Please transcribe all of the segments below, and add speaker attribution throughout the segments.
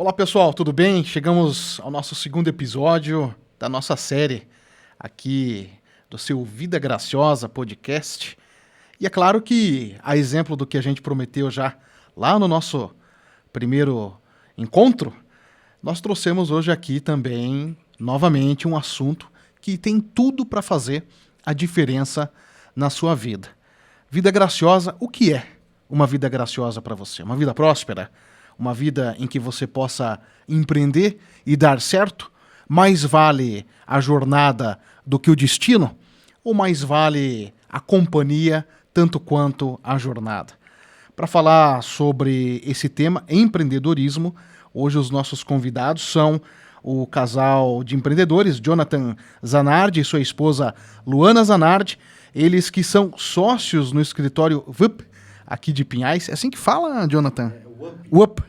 Speaker 1: Olá pessoal, tudo bem? Chegamos ao nosso segundo episódio da nossa série aqui do seu Vida Graciosa podcast. E é claro que, a exemplo do que a gente prometeu já lá no nosso primeiro encontro, nós trouxemos hoje aqui também, novamente, um assunto que tem tudo para fazer a diferença na sua vida. Vida graciosa, o que é uma vida graciosa para você? Uma vida próspera? Uma vida em que você possa empreender e dar certo? Mais vale a jornada do que o destino? Ou mais vale a companhia tanto quanto a jornada? Para falar sobre esse tema, empreendedorismo, hoje os nossos convidados são o casal de empreendedores, Jonathan Zanardi e sua esposa Luana Zanardi, eles que são sócios no escritório WUP, aqui de Pinhais. É assim que fala, Jonathan? WUP.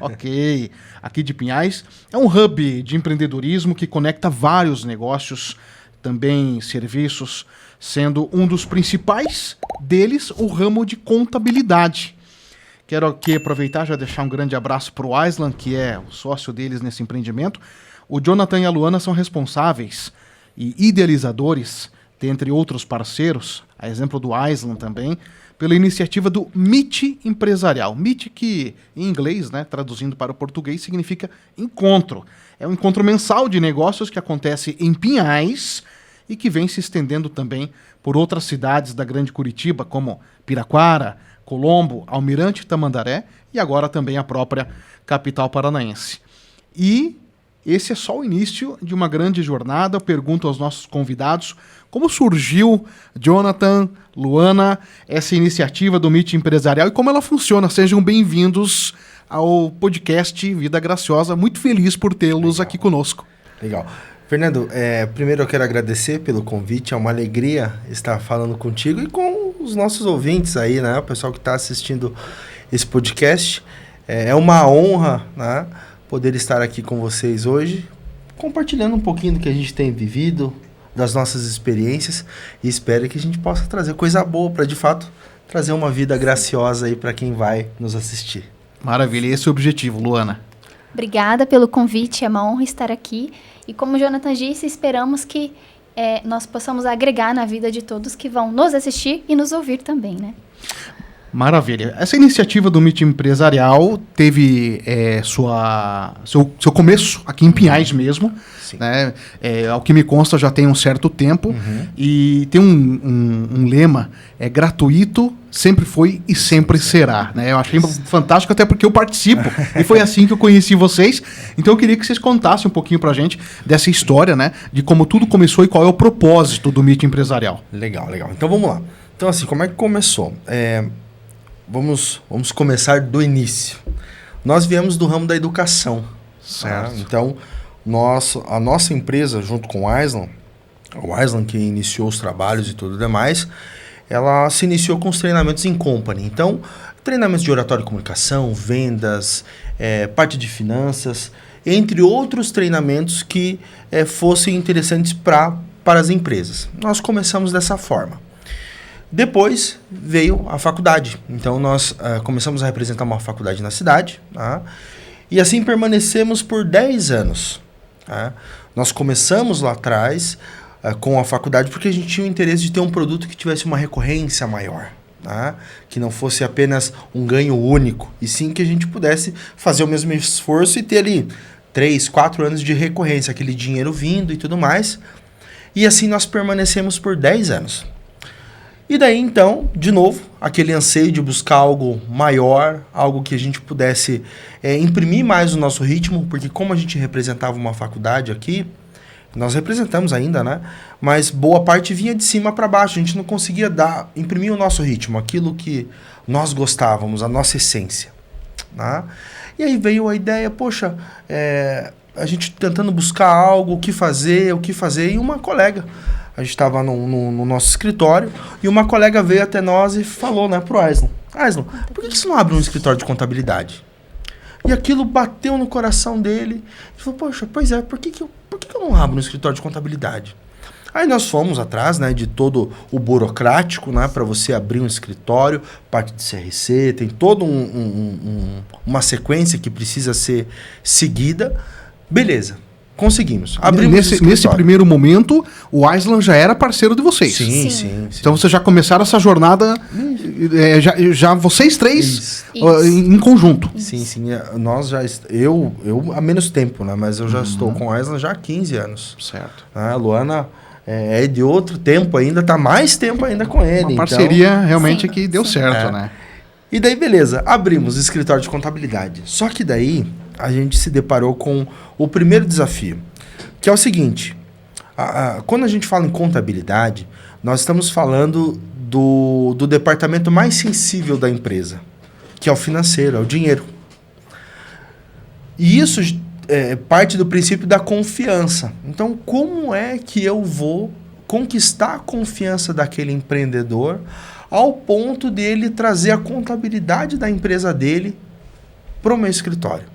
Speaker 1: Ok. Aqui de Pinhais. É um hub de empreendedorismo que conecta vários negócios, também serviços, sendo um dos principais deles o ramo de contabilidade. Quero aqui aproveitar e já deixar um grande abraço para o Aislan, que é o sócio deles nesse empreendimento. O Jonathan e a Luana são responsáveis e idealizadores, dentre outros parceiros, a exemplo do Aislan também, pela iniciativa do Meet Empresarial. Meet, que em inglês, né, traduzindo para o português, significa encontro. É um encontro mensal de negócios que acontece em Pinhais e que vem se estendendo também por outras cidades da Grande Curitiba, como Piraquara, Colombo, Almirante Tamandaré e agora também a própria capital paranaense. E esse é só o início de uma grande jornada. Eu pergunto aos nossos convidados como surgiu, Jonathan, Luana, essa iniciativa do Meet Empresarial e como ela funciona. Sejam bem-vindos ao podcast Vida Graciosa. Muito feliz por tê-los aqui conosco.
Speaker 2: Legal. Fernando, primeiro eu quero agradecer pelo convite. É uma alegria estar falando contigo e com os nossos ouvintes aí, né? O pessoal que está assistindo esse podcast. É uma honra, né, poder estar aqui com vocês hoje, compartilhando um pouquinho do que a gente tem vivido, das nossas experiências, e espero que a gente possa trazer coisa boa para, de fato, trazer uma vida graciosa aí para quem vai nos assistir.
Speaker 1: Maravilha, esse é o objetivo, Luana.
Speaker 3: Obrigada pelo convite, é uma honra estar aqui. E como o Jonathan disse, esperamos que nós possamos agregar na vida de todos que vão nos assistir e nos ouvir também, né?
Speaker 1: Maravilha. Essa iniciativa do Meet Empresarial teve seu começo aqui em Pinhais mesmo. Né? Ao que me consta, já tem um certo tempo. Uhum. E tem um lema, gratuito, sempre foi e sempre será. Né? Eu achei fantástico, até porque eu participo. E foi assim que eu conheci vocês. Então eu queria que vocês contassem um pouquinho pra gente dessa história, né? De como tudo começou e qual é o propósito do Meet Empresarial.
Speaker 2: Legal. Então vamos lá. Então assim, como é que começou? Vamos começar do início. Nós viemos do ramo da educação. Certo. Né? Então, a nossa empresa, junto com o Aislan que iniciou os trabalhos e tudo demais, ela se iniciou com os treinamentos em company. Então, treinamentos de oratória e comunicação, vendas, parte de finanças, entre outros treinamentos que fossem interessantes para as empresas. Nós começamos dessa forma. Depois veio a faculdade. Então, nós começamos a representar uma faculdade na cidade, tá? E assim permanecemos por 10 anos. Tá? Nós começamos lá atrás com a faculdade porque a gente tinha o interesse de ter um produto que tivesse uma recorrência maior. Tá? Que não fosse apenas um ganho único, e sim que a gente pudesse fazer o mesmo esforço e ter ali 3, 4 anos de recorrência, aquele dinheiro vindo e tudo mais. E assim nós permanecemos por 10 anos. E daí, então, de novo, aquele anseio de buscar algo maior, algo que a gente pudesse imprimir mais o nosso ritmo, porque como a gente representava uma faculdade aqui, nós representamos ainda, né? Mas boa parte vinha de cima para baixo, a gente não conseguia imprimir o nosso ritmo, aquilo que nós gostávamos, a nossa essência. Né? E aí veio a ideia, poxa, a gente tentando buscar algo, o que fazer, e uma colega... A gente estava no nosso escritório e uma colega veio até nós e falou, né, pro Aislan, por que você não abre um escritório de contabilidade? E aquilo bateu no coração dele. Ele falou, poxa, pois é, por que eu não abro um escritório de contabilidade? Aí nós fomos atrás, né, de todo o burocrático, né, para você abrir um escritório, parte de CRC, tem toda uma sequência que precisa ser seguida. Beleza, conseguimos. Abrimos
Speaker 1: Nesse primeiro momento, o Aislan já era parceiro de vocês.
Speaker 2: Sim.
Speaker 1: Então vocês já começaram essa jornada, já vocês três
Speaker 3: Isso.
Speaker 1: em conjunto.
Speaker 2: Sim. Nós já... Eu há menos tempo, né, mas eu já estou com o Aislan já há 15 anos.
Speaker 1: Certo.
Speaker 2: A Luana é de outro tempo ainda, tá mais tempo ainda com ele.
Speaker 1: Uma parceria realmente
Speaker 3: Sim,
Speaker 1: que deu
Speaker 3: sim.
Speaker 1: certo, né?
Speaker 2: E daí, beleza, abrimos o escritório de contabilidade. Só que daí a gente se deparou com o primeiro desafio, que é o seguinte: quando a gente fala em contabilidade, nós estamos falando do departamento mais sensível da empresa, que é o financeiro, é o dinheiro. E isso parte do princípio da confiança. Então, como é que eu vou conquistar a confiança daquele empreendedor ao ponto dele trazer a contabilidade da empresa dele para o meu escritório?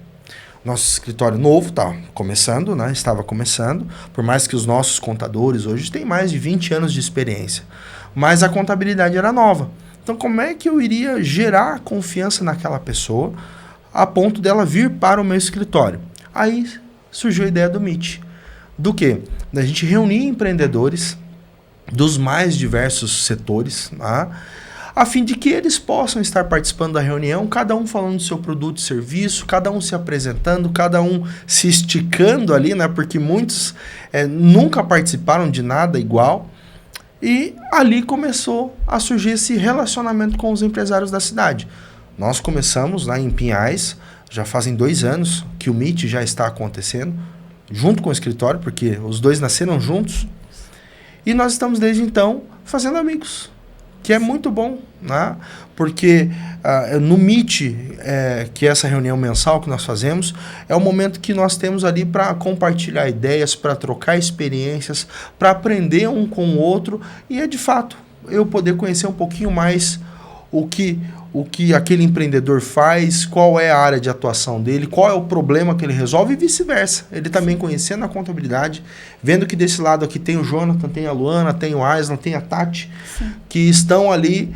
Speaker 2: Nosso escritório novo estava começando, por mais que os nossos contadores hoje têm mais de 20 anos de experiência, mas a contabilidade era nova. Então, como é que eu iria gerar confiança naquela pessoa a ponto dela vir para o meu escritório? Aí surgiu a ideia do Meet. Do quê? Da gente reunir empreendedores dos mais diversos setores, a fim de que eles possam estar participando da reunião, cada um falando do seu produto e serviço, cada um se apresentando, cada um se esticando ali, né? Porque muitos nunca participaram de nada igual. E ali começou a surgir esse relacionamento com os empresários da cidade. Nós começamos lá em Pinhais, já fazem 2 anos que o Meet já está acontecendo, junto com o escritório, porque os dois nasceram juntos. E nós estamos desde então fazendo amigos, que é muito bom, né? Porque no Meet, que é essa reunião mensal que nós fazemos, é o momento que nós temos ali para compartilhar ideias, para trocar experiências, para aprender um com o outro, e de fato eu poder conhecer um pouquinho mais o que aquele empreendedor faz, qual é a área de atuação dele, qual é o problema que ele resolve e vice-versa. Ele também conhecendo a contabilidade, vendo que desse lado aqui tem o Jonathan, tem a Luana, tem o Aislan, tem a Tati, que estão ali,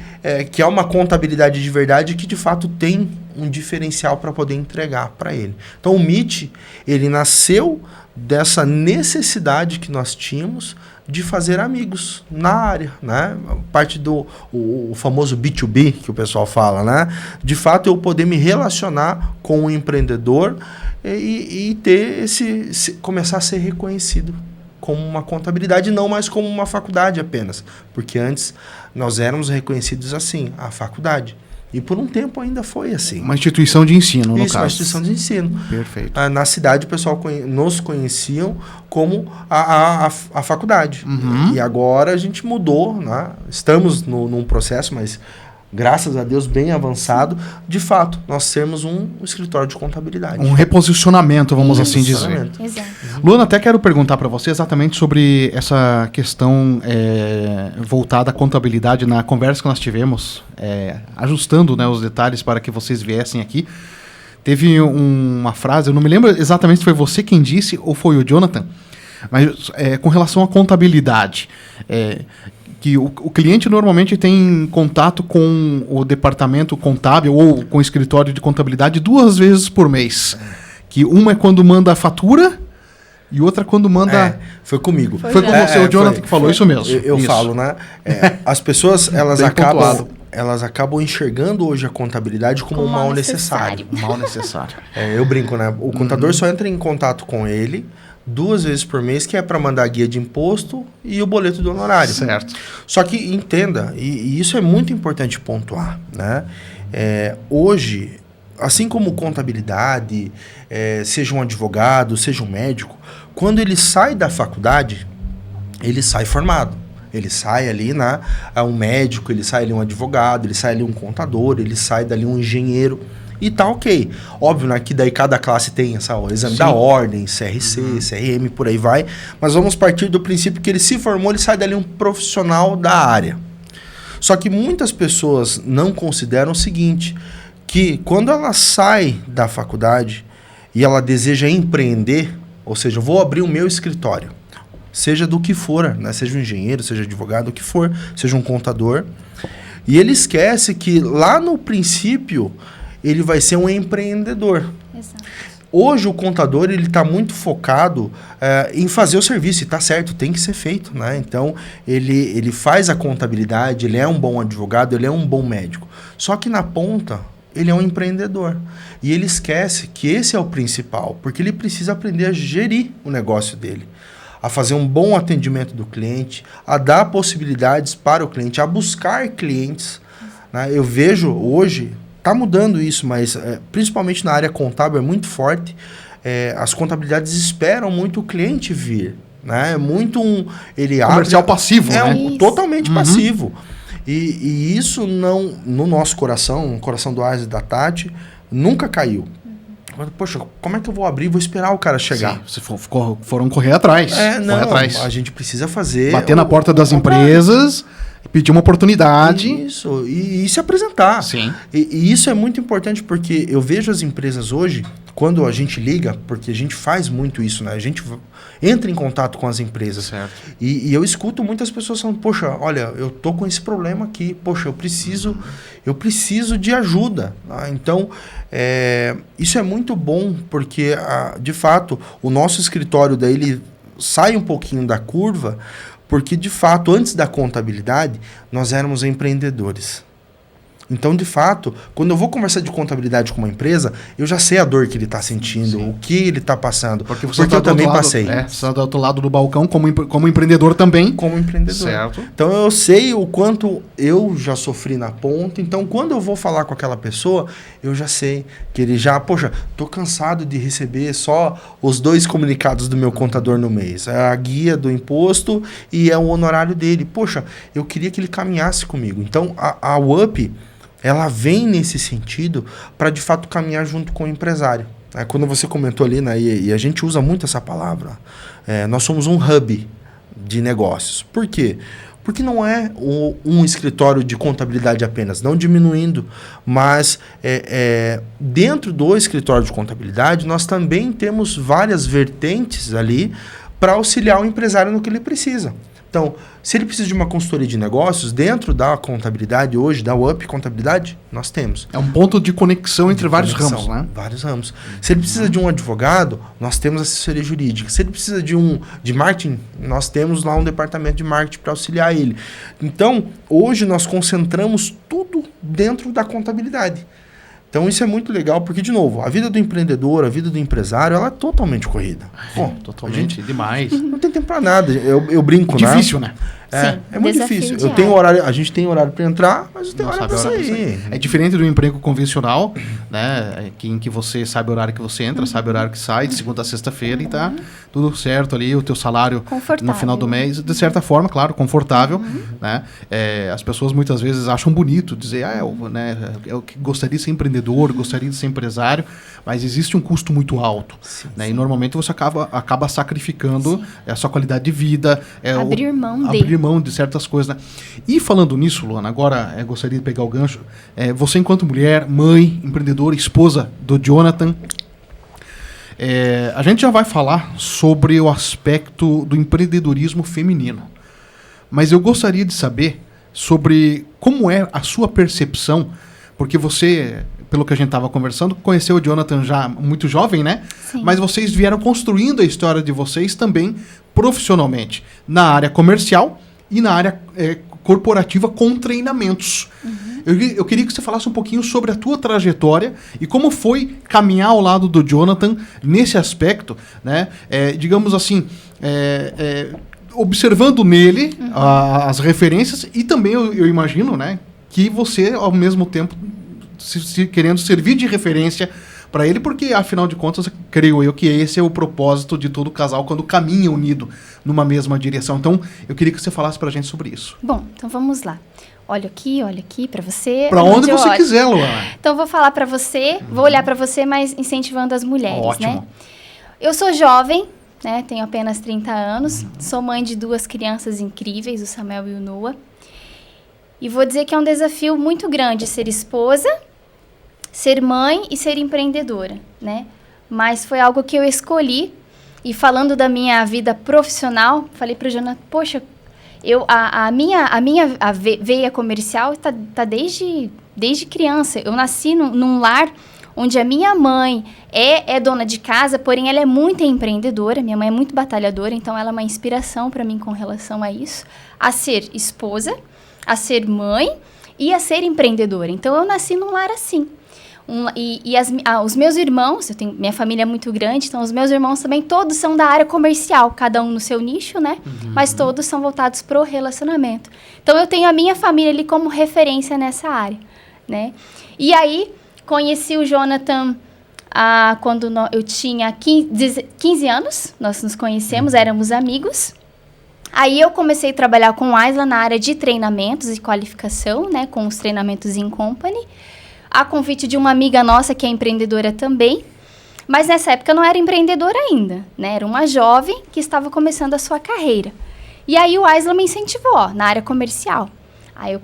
Speaker 2: que é uma contabilidade de verdade que de fato tem um diferencial para poder entregar para ele. Então o Meet, ele nasceu dessa necessidade que nós tínhamos de fazer amigos na área, né? Parte do o famoso B2B que o pessoal fala, né? De fato, eu poder me relacionar com o empreendedor e ter começar a ser reconhecido como uma contabilidade, não mais como uma faculdade apenas, porque antes nós éramos reconhecidos assim, a faculdade. E por um tempo ainda foi assim.
Speaker 1: Uma instituição de ensino, no caso.
Speaker 2: Uma instituição de ensino.
Speaker 1: Perfeito.
Speaker 2: Na cidade, o pessoal nos conheciam como a faculdade. E agora a gente mudou, né? Estamos num processo, mas graças a Deus bem avançado, de fato, nós sermos um escritório de contabilidade.
Speaker 1: Um reposicionamento, vamos assim dizer.
Speaker 3: Exato.
Speaker 1: Luana, até quero perguntar para você exatamente sobre essa questão voltada à contabilidade na conversa que nós tivemos, ajustando, né, os detalhes para que vocês viessem aqui. Teve uma frase, eu não me lembro exatamente se foi você quem disse ou foi o Jonathan, mas com relação à contabilidade, que o cliente normalmente tem contato com o departamento contábil ou com o escritório de contabilidade 2 vezes por mês. Que uma é quando manda a fatura e outra quando manda...
Speaker 2: Foi comigo.
Speaker 1: Foi com você, o Jonathan, que falou isso mesmo.
Speaker 2: Eu
Speaker 1: isso.
Speaker 2: falo, né? As pessoas, elas acabam enxergando hoje a contabilidade como um mal necessário.
Speaker 1: Mal necessário.
Speaker 2: Eu brinco, né? O contador só entra em contato com ele 2 vezes por mês, que é para mandar a guia de imposto e o boleto do honorário.
Speaker 1: Certo.
Speaker 2: Só que entenda, e isso é muito importante pontuar, né? Hoje, assim como contabilidade, seja um advogado, seja um médico, quando ele sai da faculdade, ele sai formado. Ele sai ali, né? Um médico, ele sai ali um advogado, ele sai ali um contador, ele sai dali um engenheiro. E tá ok. Óbvio, né, que daí cada classe tem o exame da ordem, CRC, CRM, por aí vai. Mas vamos partir do princípio que ele se formou, ele sai dali um profissional da área. Só que muitas pessoas não consideram o seguinte, que quando ela sai da faculdade e ela deseja empreender, ou seja, vou abrir o meu escritório. seja do que for, né? Seja um engenheiro, seja advogado, o que for, seja um contador. E ele esquece que lá no princípio ele vai ser um empreendedor.
Speaker 3: Exato.
Speaker 2: Hoje o contador ele está muito focado em fazer o serviço, e está certo, tem que ser feito, né? Então ele faz a contabilidade, ele é um bom advogado, ele é um bom médico. Só que na ponta ele é um empreendedor. E ele esquece que esse é o principal, porque ele precisa aprender a gerir o negócio dele, a fazer um bom atendimento do cliente, a dar possibilidades para o cliente, a buscar clientes. Né? Eu vejo hoje, está mudando isso, mas principalmente na área contábil é muito forte, as contabilidades esperam muito o cliente vir. Né? É muito ele
Speaker 1: comercial passivo,
Speaker 2: né? Totalmente passivo. E isso não, no nosso coração, no coração do Asa e da Tati, nunca caiu. Poxa, como é que eu vou abrir? Vou esperar o cara chegar.
Speaker 1: Sim, foram correr atrás.
Speaker 2: A gente precisa fazer...
Speaker 1: Bater na porta das empresas, pedir uma oportunidade.
Speaker 2: Isso, e se apresentar.
Speaker 1: Sim.
Speaker 2: E isso é muito importante porque eu vejo as empresas hoje, quando a gente liga, porque a gente faz muito isso, né? A gente entra em contato com as empresas.
Speaker 1: Certo.
Speaker 2: E eu escuto muitas pessoas falando, poxa, olha, eu tô com esse problema aqui, poxa, eu preciso de ajuda. Tá? Então, isso é muito bom, porque, de fato, o nosso escritório daí, ele sai um pouquinho da curva, porque, de fato, antes da contabilidade, nós éramos empreendedores. Então, de fato, quando eu vou conversar de contabilidade com uma empresa, eu já sei a dor que ele está sentindo, o que ele está passando. Porque eu também passei.
Speaker 1: Você está do outro lado do balcão como empreendedor também.
Speaker 2: Como empreendedor.
Speaker 1: Certo.
Speaker 2: Então, eu sei o quanto eu já sofri na ponta. Então, quando eu vou falar com aquela pessoa, eu já sei que ele já... Poxa, estou cansado de receber só os 2 comunicados do meu contador no mês. É a guia do imposto e é o honorário dele. Poxa, eu queria que ele caminhasse comigo. Então, a UP... ela vem nesse sentido para, de fato, caminhar junto com o empresário. Quando você comentou ali, né, e a gente usa muito essa palavra, nós somos um hub de negócios. Por quê? Porque não é um escritório de contabilidade apenas, não diminuindo, mas dentro do escritório de contabilidade, nós também temos várias vertentes ali para auxiliar o empresário no que ele precisa. Então, se ele precisa de uma consultoria de negócios, dentro da contabilidade hoje, da UP Contabilidade, nós temos.
Speaker 1: É um ponto de conexão entre vários ramos, né?
Speaker 2: Vários ramos. Se ele precisa de um advogado, nós temos assessoria jurídica. Se ele precisa de marketing, nós temos lá um departamento de marketing para auxiliar ele. Então, hoje nós concentramos tudo dentro da contabilidade. Então, isso é muito legal, porque, de novo, a vida do empreendedor, a vida do empresário, ela é totalmente corrida. Pô,
Speaker 1: totalmente demais.
Speaker 2: Não tem tempo para nada. Eu brinco,
Speaker 1: né? Difícil, né?
Speaker 3: Sim,
Speaker 2: é muito difícil. Eu tenho horário, a gente tem horário para entrar, mas não tem horário para sair.
Speaker 1: É diferente do emprego convencional, né? Em que você sabe o horário que você entra, sabe o horário que sai, de segunda a sexta-feira, e tá tudo certo ali, o teu salário no final do mês, de certa forma, claro, confortável, né? As pessoas muitas vezes acham bonito dizer, eu gostaria de ser empreendedor, gostaria de ser empresário, mas existe um custo muito alto, né? E normalmente você acaba sacrificando a sua qualidade de vida,
Speaker 3: abrir mão
Speaker 1: de certas coisas, né? E falando nisso, Luana, agora gostaria de pegar o gancho. Você, enquanto mulher, mãe, empreendedora, esposa do Jonathan, a gente já vai falar sobre o aspecto do empreendedorismo feminino. Mas eu gostaria de saber sobre como é a sua percepção, porque você, pelo que a gente estava conversando, conheceu o Jonathan já muito jovem, né?
Speaker 3: Sim.
Speaker 1: Mas vocês vieram construindo a história de vocês também profissionalmente, na área comercial e na área corporativa com treinamentos. Eu queria que você falasse um pouquinho sobre a tua trajetória e como foi caminhar ao lado do Jonathan nesse aspecto, né? Digamos assim, observando nele as referências e também eu imagino, né, que você, ao mesmo tempo, querendo servir de referência para ele, porque, afinal de contas, creio eu que esse é o propósito de todo casal quando caminha unido numa mesma direção. Então, eu queria que você falasse para a gente sobre isso.
Speaker 3: Bom, então vamos lá. Olha aqui para você.
Speaker 1: Para onde você quiser, Luana.
Speaker 3: Então, vou falar para você, vou olhar para você, mas incentivando as mulheres,
Speaker 1: Ótimo.
Speaker 3: né? Eu sou jovem, né? Tenho apenas 30 anos, sou mãe de 2 crianças incríveis, o Samuel e o Noah. E vou dizer que é um desafio muito grande ser esposa, ser mãe e ser empreendedora, né? Mas foi algo que eu escolhi E falando da minha vida profissional, falei para o Jonathan, poxa, a minha veia comercial tá desde criança. Eu nasci num lar onde a minha mãe é dona de casa, porém ela é muito empreendedora. Minha mãe é muito batalhadora, então ela é uma inspiração para mim com relação a isso. A ser esposa, a ser mãe e a ser empreendedora. Então eu nasci num lar assim. Os meus irmãos, minha família é muito grande, então os meus irmãos também todos são da área comercial, cada um no seu nicho, né? Mas todos são voltados pro relacionamento. Então eu tenho a minha família ali como referência nessa área, né? E aí conheci o Jonathan quando eu tinha 15 anos, nós nos conhecemos, éramos amigos. Aí eu comecei a trabalhar com o Aisla na área de treinamentos e qualificação, né? Com os treinamentos in company. A convite de uma amiga nossa que é empreendedora também, mas nessa época eu não era empreendedora ainda, né? Era uma jovem que estava começando a sua carreira. E aí o Aisla me incentivou na área comercial. Aí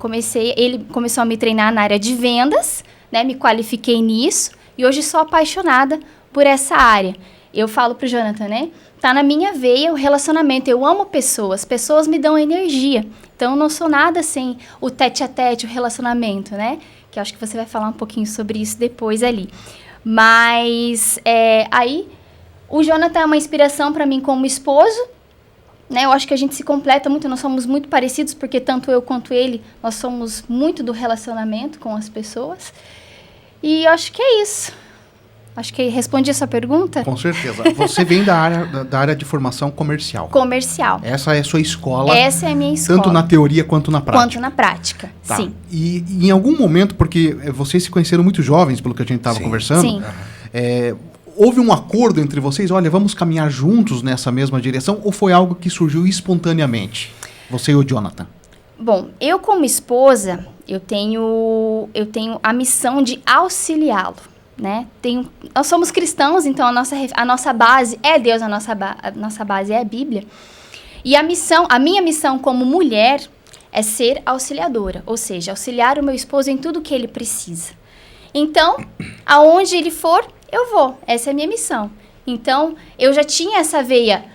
Speaker 3: ele começou a me treinar na área de vendas, né? Me qualifiquei nisso e hoje sou apaixonada por essa área. Eu falo pro Jonathan, né? Tá na minha veia o relacionamento. Eu amo pessoas me dão energia. Então eu não sou nada sem o tete-a-tete, o relacionamento, né? Que eu acho que você vai falar um pouquinho sobre isso depois ali. Mas aí o Jonathan é uma inspiração para mim como esposo, né? Eu acho que a gente se completa muito, nós somos muito parecidos, porque tanto eu quanto ele, nós somos muito do relacionamento com as pessoas. E eu acho que é isso. Acho que respondi a sua pergunta.
Speaker 1: Com certeza. Você vem da área de formação comercial.
Speaker 3: Comercial.
Speaker 1: Essa é a sua escola.
Speaker 3: Essa é a minha escola.
Speaker 1: Tanto na teoria quanto na prática.
Speaker 3: Quanto na prática,
Speaker 1: tá.
Speaker 3: Sim.
Speaker 1: E em algum momento, porque vocês se conheceram muito jovens, pelo que a gente estava conversando.
Speaker 3: Sim.
Speaker 1: Houve um acordo entre vocês? Olha, vamos caminhar juntos nessa mesma direção? Ou foi algo que surgiu espontaneamente? Você e o Jonathan?
Speaker 3: Bom, eu como esposa, eu tenho a missão de auxiliá-lo. Né? Nós somos cristãos, então a nossa base é Deus, a nossa base é a Bíblia. E a minha missão como mulher é ser auxiliadora, ou seja, auxiliar o meu esposo em tudo que ele precisa. Então, aonde ele for, eu vou. Essa é a minha missão. Então, eu já tinha essa veia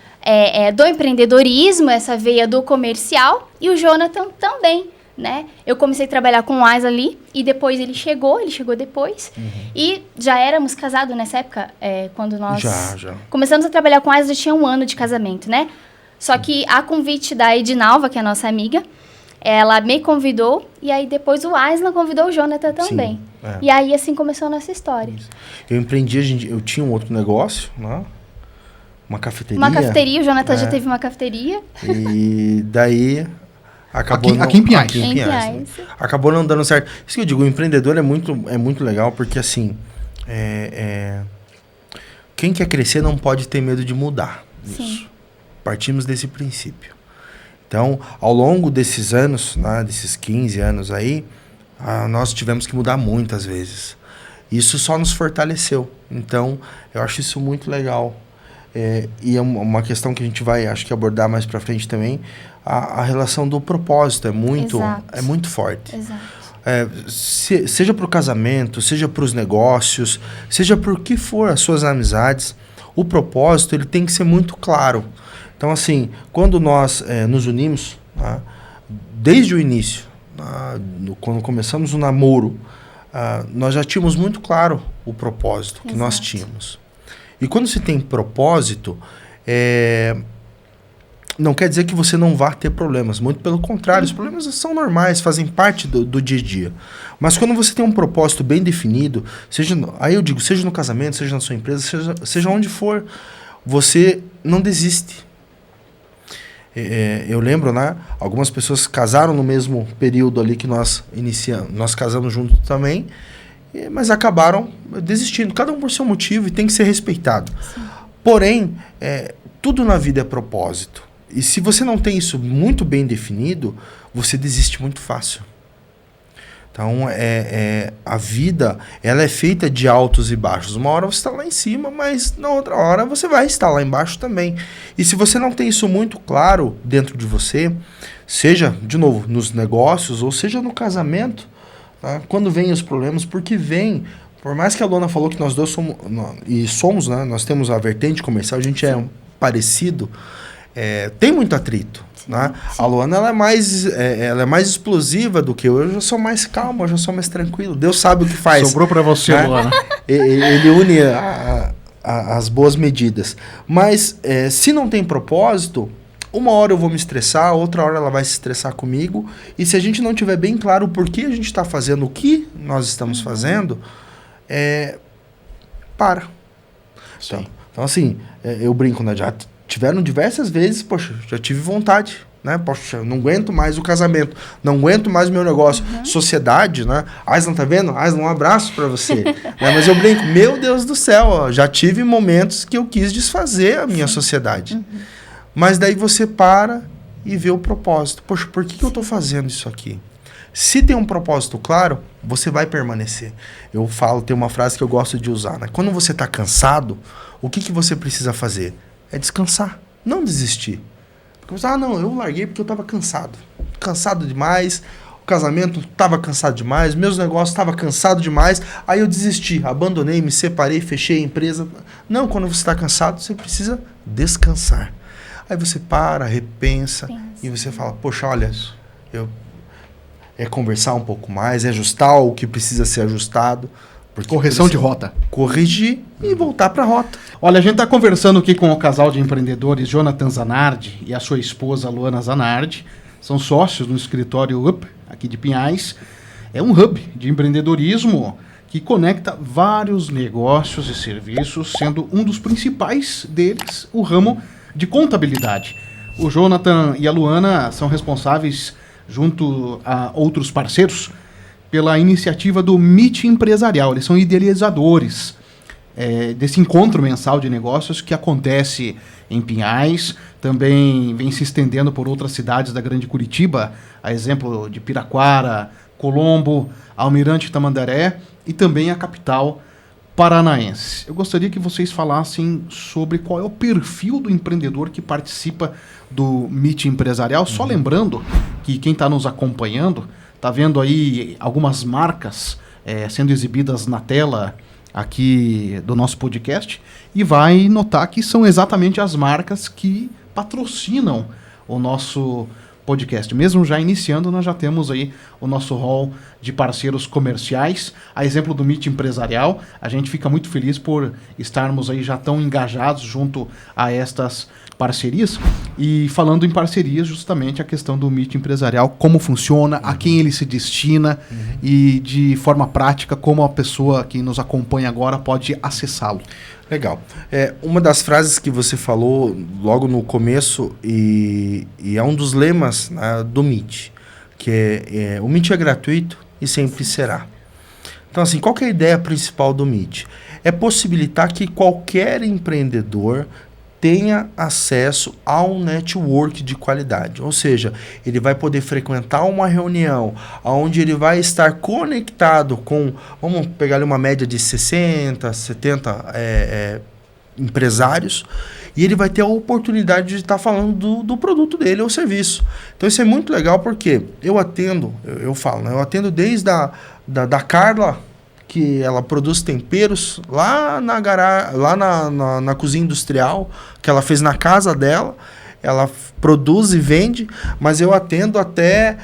Speaker 3: do empreendedorismo, essa veia do comercial, e o Jonathan também. Né? Eu comecei a trabalhar com o Aisla ali e depois ele chegou depois. E já éramos casados nessa época, quando nós
Speaker 2: Já.
Speaker 3: começamos a trabalhar com o Aisla, já tinha 1 ano de casamento, né? Só que a convite da Edinalva, que é a nossa amiga, ela me convidou e aí depois o Aisla convidou o Jonathan também.
Speaker 2: Sim,
Speaker 3: E aí assim começou a nossa história.
Speaker 2: Eu empreendi, eu tinha um outro negócio, né? Uma cafeteria.
Speaker 3: O Jonathan já teve uma cafeteria.
Speaker 2: E daí...
Speaker 1: Aqui em Pinhais.
Speaker 3: Em Pinhais.
Speaker 2: Acabou não dando certo. Isso que eu digo, o empreendedor é muito legal, porque assim, quem quer crescer não pode ter medo de mudar.
Speaker 3: Sim.
Speaker 2: Isso. Partimos desse princípio. Então, ao longo desses anos, né, desses 15 anos aí, nós tivemos que mudar muitas vezes. Isso só nos fortaleceu. Então, eu acho isso muito legal. E é uma questão que a gente vai, acho que, abordar mais pra frente também. A relação do propósito é muito forte.
Speaker 3: Exato.
Speaker 2: Seja para o casamento, seja para os negócios, seja por que for as suas amizades, o propósito ele tem que ser muito claro. Então, assim, quando nós nos unimos, desde o início, quando começamos o namoro, nós já tínhamos muito claro o propósito que nós tínhamos. E quando se tem propósito, não quer dizer que você não vá ter problemas. Muito pelo contrário, os problemas são normais, fazem parte do dia a dia. Mas quando você tem um propósito bem definido, seja no casamento, seja na sua empresa, seja onde for, você não desiste. Eu lembro, né? Algumas pessoas casaram no mesmo período ali que nós iniciamos. Nós casamos juntos também, mas acabaram desistindo. Cada um por seu motivo e tem que ser respeitado.
Speaker 3: Sim.
Speaker 2: Porém, tudo na vida é propósito. E se você não tem isso muito bem definido, você desiste muito fácil. Então, a vida ela é feita de altos e baixos. Uma hora você está lá em cima, mas na outra hora você vai estar lá embaixo também. E se você não tem isso muito claro dentro de você, seja, de novo, nos negócios ou seja no casamento, tá? Quando vem os problemas, porque vem... Por mais que a Lona falou que nós dois somos, né? Nós temos a vertente comercial, a gente parecido, tem muito atrito. Né?
Speaker 3: Sim.
Speaker 2: A Luana ela é mais explosiva do que eu já sou mais calmo, eu já sou mais tranquilo. Deus sabe o que faz.
Speaker 1: Sobrou para você, né? Luana.
Speaker 2: Ele une as boas medidas. Mas se não tem propósito, uma hora eu vou me estressar, outra hora ela vai se estressar comigo. E se a gente não tiver bem claro o porquê a gente está fazendo o que nós estamos fazendo, para. Então assim, eu brinco, né? Já tiveram diversas vezes, poxa, já tive vontade, né? Poxa, não aguento mais o casamento, não aguento mais o meu negócio. Sociedade, né? Aislan, tá vendo? Aislan, um abraço pra você. Mas eu brinco, meu Deus do céu, ó, já tive momentos que eu quis desfazer a minha sociedade. Mas daí você para e vê o propósito. Poxa, por que eu tô fazendo isso aqui? Se tem um propósito claro, você vai permanecer. Eu falo, tem uma frase que eu gosto de usar, né? Quando você tá cansado, o que você precisa fazer? É descansar, não desistir. Porque você, não, eu larguei porque eu estava cansado. Cansado demais, o casamento estava cansado demais, meus negócios estavam cansados demais, aí eu desisti, abandonei, me separei, fechei a empresa. Não, quando você está cansado, você precisa descansar. Aí você para, repensa e você fala, poxa, olha, é conversar um pouco mais, é ajustar o que precisa ser ajustado.
Speaker 1: Correção de rota.
Speaker 2: Corrigir e voltar para a rota.
Speaker 1: Olha, a gente está conversando aqui com o casal de empreendedores Jonathan Zanardi e a sua esposa Luana Zanardi. São sócios no escritório UP, aqui de Pinhais. É um hub de empreendedorismo que conecta vários negócios e serviços, sendo um dos principais deles o ramo de contabilidade. O Jonathan e a Luana são responsáveis, junto a outros parceiros, pela iniciativa do Meet Empresarial. Eles são idealizadores desse encontro mensal de negócios que acontece em Pinhais, também vem se estendendo por outras cidades da Grande Curitiba, a exemplo de Piraquara, Colombo, Almirante Tamandaré e também a capital paranaense. Eu gostaria que vocês falassem sobre qual é o perfil do empreendedor que participa do Meet Empresarial. Só lembrando que quem está nos acompanhando está vendo aí algumas marcas sendo exibidas na tela aqui do nosso podcast e vai notar que são exatamente as marcas que patrocinam o nosso podcast. Mesmo já iniciando, nós já temos aí o nosso hall de parceiros comerciais. A exemplo do Meet Empresarial, a gente fica muito feliz por estarmos aí já tão engajados junto a estas parcerias. E falando em parcerias, justamente a questão do Meet Empresarial, como funciona, a quem ele se destina e de forma prática, como a pessoa que nos acompanha agora pode acessá-lo.
Speaker 2: Legal. Uma das frases que você falou logo no começo e é um dos lemas, né, do Meet, que o Meet é gratuito e sempre será. Então, assim, qual que é a ideia principal do Meet? É possibilitar que qualquer empreendedor tenha acesso a um network de qualidade. Ou seja, ele vai poder frequentar uma reunião onde ele vai estar conectado com, vamos pegar ali uma média de 60, 70 empresários, e ele vai ter a oportunidade de estar falando do produto dele ou serviço. Então isso é muito legal porque eu atendo desde da Carla, que ela produz temperos lá na cozinha industrial, que ela fez na casa dela, ela produz e vende, mas eu atendo até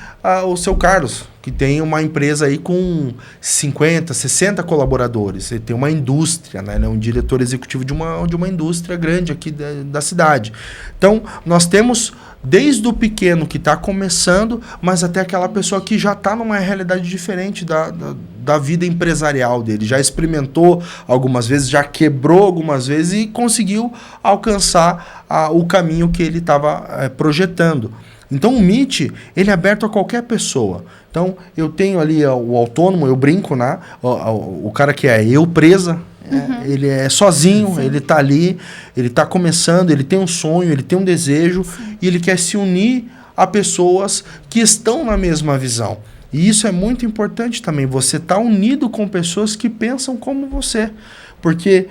Speaker 2: o seu Carlos, que tem uma empresa aí com 50, 60 colaboradores. Ele tem uma indústria, né? Ele é um diretor executivo de uma indústria grande aqui da cidade. Então, nós temos desde o pequeno que está começando, mas até aquela pessoa que já está numa realidade diferente da vida empresarial dele. Já experimentou algumas vezes, já quebrou algumas vezes e conseguiu alcançar o caminho que ele estava projetando. Então, o Meet, ele é aberto a qualquer pessoa. Então, eu tenho ali o autônomo, eu brinco, né? O cara que é eu presa, ele é sozinho, ele está ali, ele está começando, ele tem um sonho, ele tem um desejo, e ele quer se unir a pessoas que estão na mesma visão. E isso é muito importante também, você está unido com pessoas que pensam como você. Porque,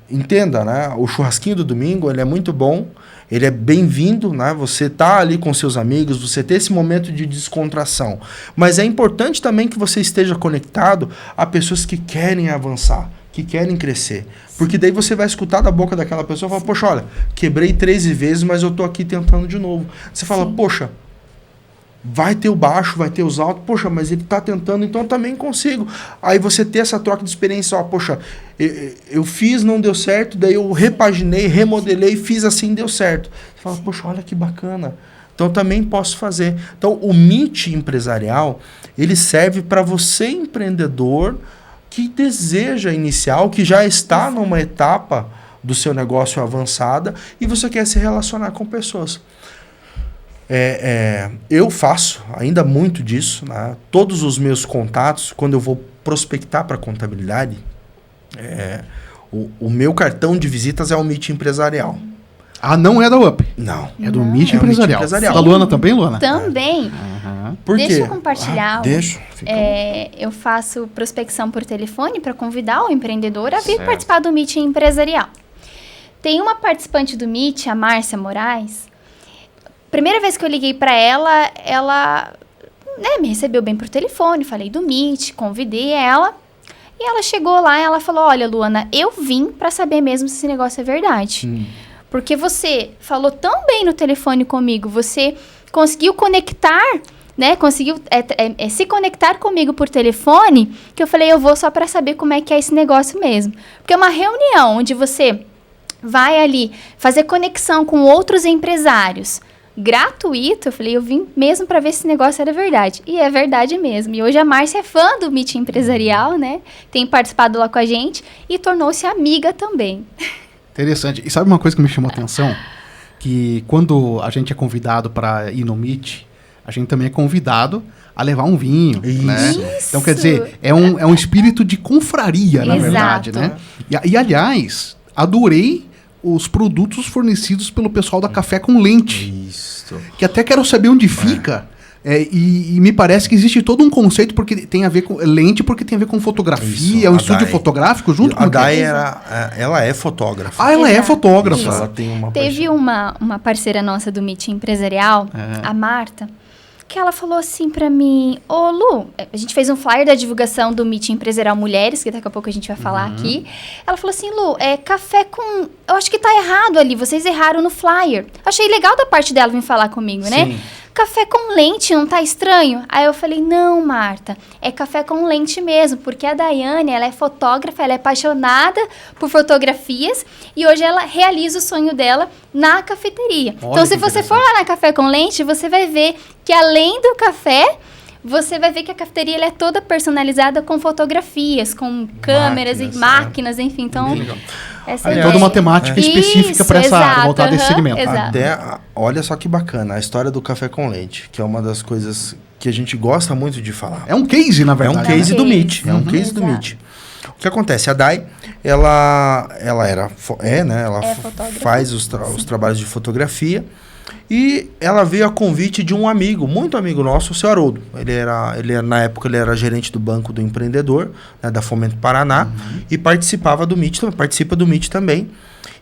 Speaker 2: entenda, né? O churrasquinho do domingo, ele é muito bom, ele é bem-vindo, né? Você tá ali com seus amigos, você ter esse momento de descontração. Mas é importante também que você esteja conectado a pessoas que querem avançar, que querem crescer. Porque daí você vai escutar da boca daquela pessoa e falar, poxa, olha, quebrei 13 vezes, mas eu tô aqui tentando de novo. Você fala, poxa, vai ter o baixo, vai ter os altos, poxa, mas ele tá tentando, então eu também consigo. Aí você ter essa troca de experiência, ó, poxa, eu fiz, não deu certo, daí eu repaginei, remodelei, fiz assim, deu certo. Você fala, poxa, olha que bacana. Então eu também posso fazer. Então o Meet empresarial, ele serve para você, empreendedor, que deseja iniciar, que já está numa etapa do seu negócio avançada e você quer se relacionar com pessoas. Eu faço ainda muito disso, né? Todos os meus contatos, quando eu vou prospectar para contabilidade, o meu cartão de visitas é o Meet empresarial.
Speaker 1: Ah, não é da UP?
Speaker 2: Não.
Speaker 1: É do Meet empresarial.
Speaker 2: empresarial.
Speaker 1: Da Luana também, Luana?
Speaker 3: Também.
Speaker 2: Por quê?
Speaker 3: Deixa eu compartilhar.
Speaker 2: Deixa.
Speaker 3: Eu faço prospecção por telefone para convidar o empreendedor a vir participar do Meet empresarial. Tem uma participante do Meet, a Márcia Moraes. Primeira vez que eu liguei para ela me recebeu bem por telefone, falei do Meet, convidei ela. E ela chegou lá e ela falou, olha, Luana, eu vim para saber mesmo se esse negócio é verdade. Porque você falou tão bem no telefone comigo, você conseguiu conectar, né? Conseguiu se conectar comigo por telefone, que eu falei, eu vou só para saber como é que é esse negócio mesmo. Porque é uma reunião onde você vai ali fazer conexão com outros empresários, gratuito, eu falei, eu vim mesmo para ver se esse negócio era verdade. E é verdade mesmo. E hoje a Márcia é fã do Meet empresarial, né? Tem participado lá com a gente e tornou-se amiga também.
Speaker 1: Interessante. E sabe uma coisa que me chamou a atenção? Que quando a gente é convidado para ir no Meet, a gente também é convidado a levar um vinho, né? Então, quer dizer, é um espírito de confraria, na verdade, né? E, aliás, adorei os produtos fornecidos pelo pessoal da Café com Lente.
Speaker 2: Isso.
Speaker 1: Que até quero saber onde fica. E me parece que existe todo um conceito porque tem a ver com lente, porque tem a ver com fotografia,
Speaker 2: Isso,
Speaker 1: é um estúdio fotográfico junto com
Speaker 2: a Dai ela é fotógrafa.
Speaker 1: Ah, ela é fotógrafa.
Speaker 3: Isso.
Speaker 2: Ela tem uma
Speaker 3: Teve uma parceira nossa do Meet empresarial, a Marta, que ela falou assim pra mim, ô Lu, a gente fez um flyer da divulgação do Meet empresarial Mulheres, que daqui a pouco a gente vai falar aqui. Ela falou assim, Lu, café com... Eu acho que tá errado ali, vocês erraram no flyer. Achei legal da parte dela vir falar comigo, né? Café com lente, não tá estranho? Aí eu falei, não, Marta, é café com lente mesmo, porque a Daiane, ela é fotógrafa, ela é apaixonada por fotografias e hoje ela realiza o sonho dela na cafeteria.
Speaker 1: Olha,
Speaker 3: então, se você for lá na Café com Lente, você vai ver que além do café, você vai ver que a cafeteria ela é toda personalizada com fotografias, com câmeras e máquinas, enfim. Então, essa
Speaker 1: Tem
Speaker 3: é
Speaker 1: toda uma temática específica para essa área, voltada a esse segmento.
Speaker 2: Olha só que bacana, a história do Café com Leite, que é uma das coisas que a gente gosta muito de falar.
Speaker 1: É um case, na verdade.
Speaker 2: É um case do Meet. É um case do Meet. O que acontece? A Dai, ela faz os trabalhos de fotografia e ela veio a convite de um amigo, muito amigo nosso, o seu Haroldo. Na época ele era gerente do Banco do Empreendedor, né, da Fomento Paraná, e participava do Meet, participa do Meet também.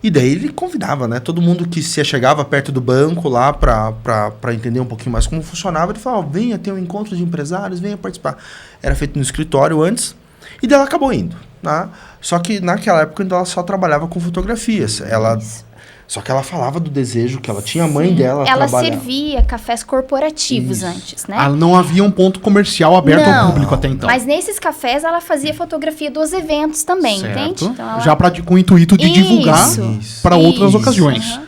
Speaker 2: E daí ele convidava, né? Todo mundo que se chegava perto do banco lá para entender um pouquinho mais como funcionava, ele falava, venha ter um encontro de empresários, venha participar. Era feito no escritório antes, e daí ela acabou indo, né? Só que naquela época ainda ela só trabalhava com fotografias. Só que ela falava do desejo que ela tinha, a mãe dela
Speaker 3: ela
Speaker 2: trabalhava.
Speaker 3: servia cafés corporativos antes, né?
Speaker 1: Não havia um ponto comercial aberto ao público até então.
Speaker 3: Mas nesses cafés ela fazia fotografia dos eventos também, entende? Então ela...
Speaker 1: Já com o intuito de divulgar para outras ocasiões.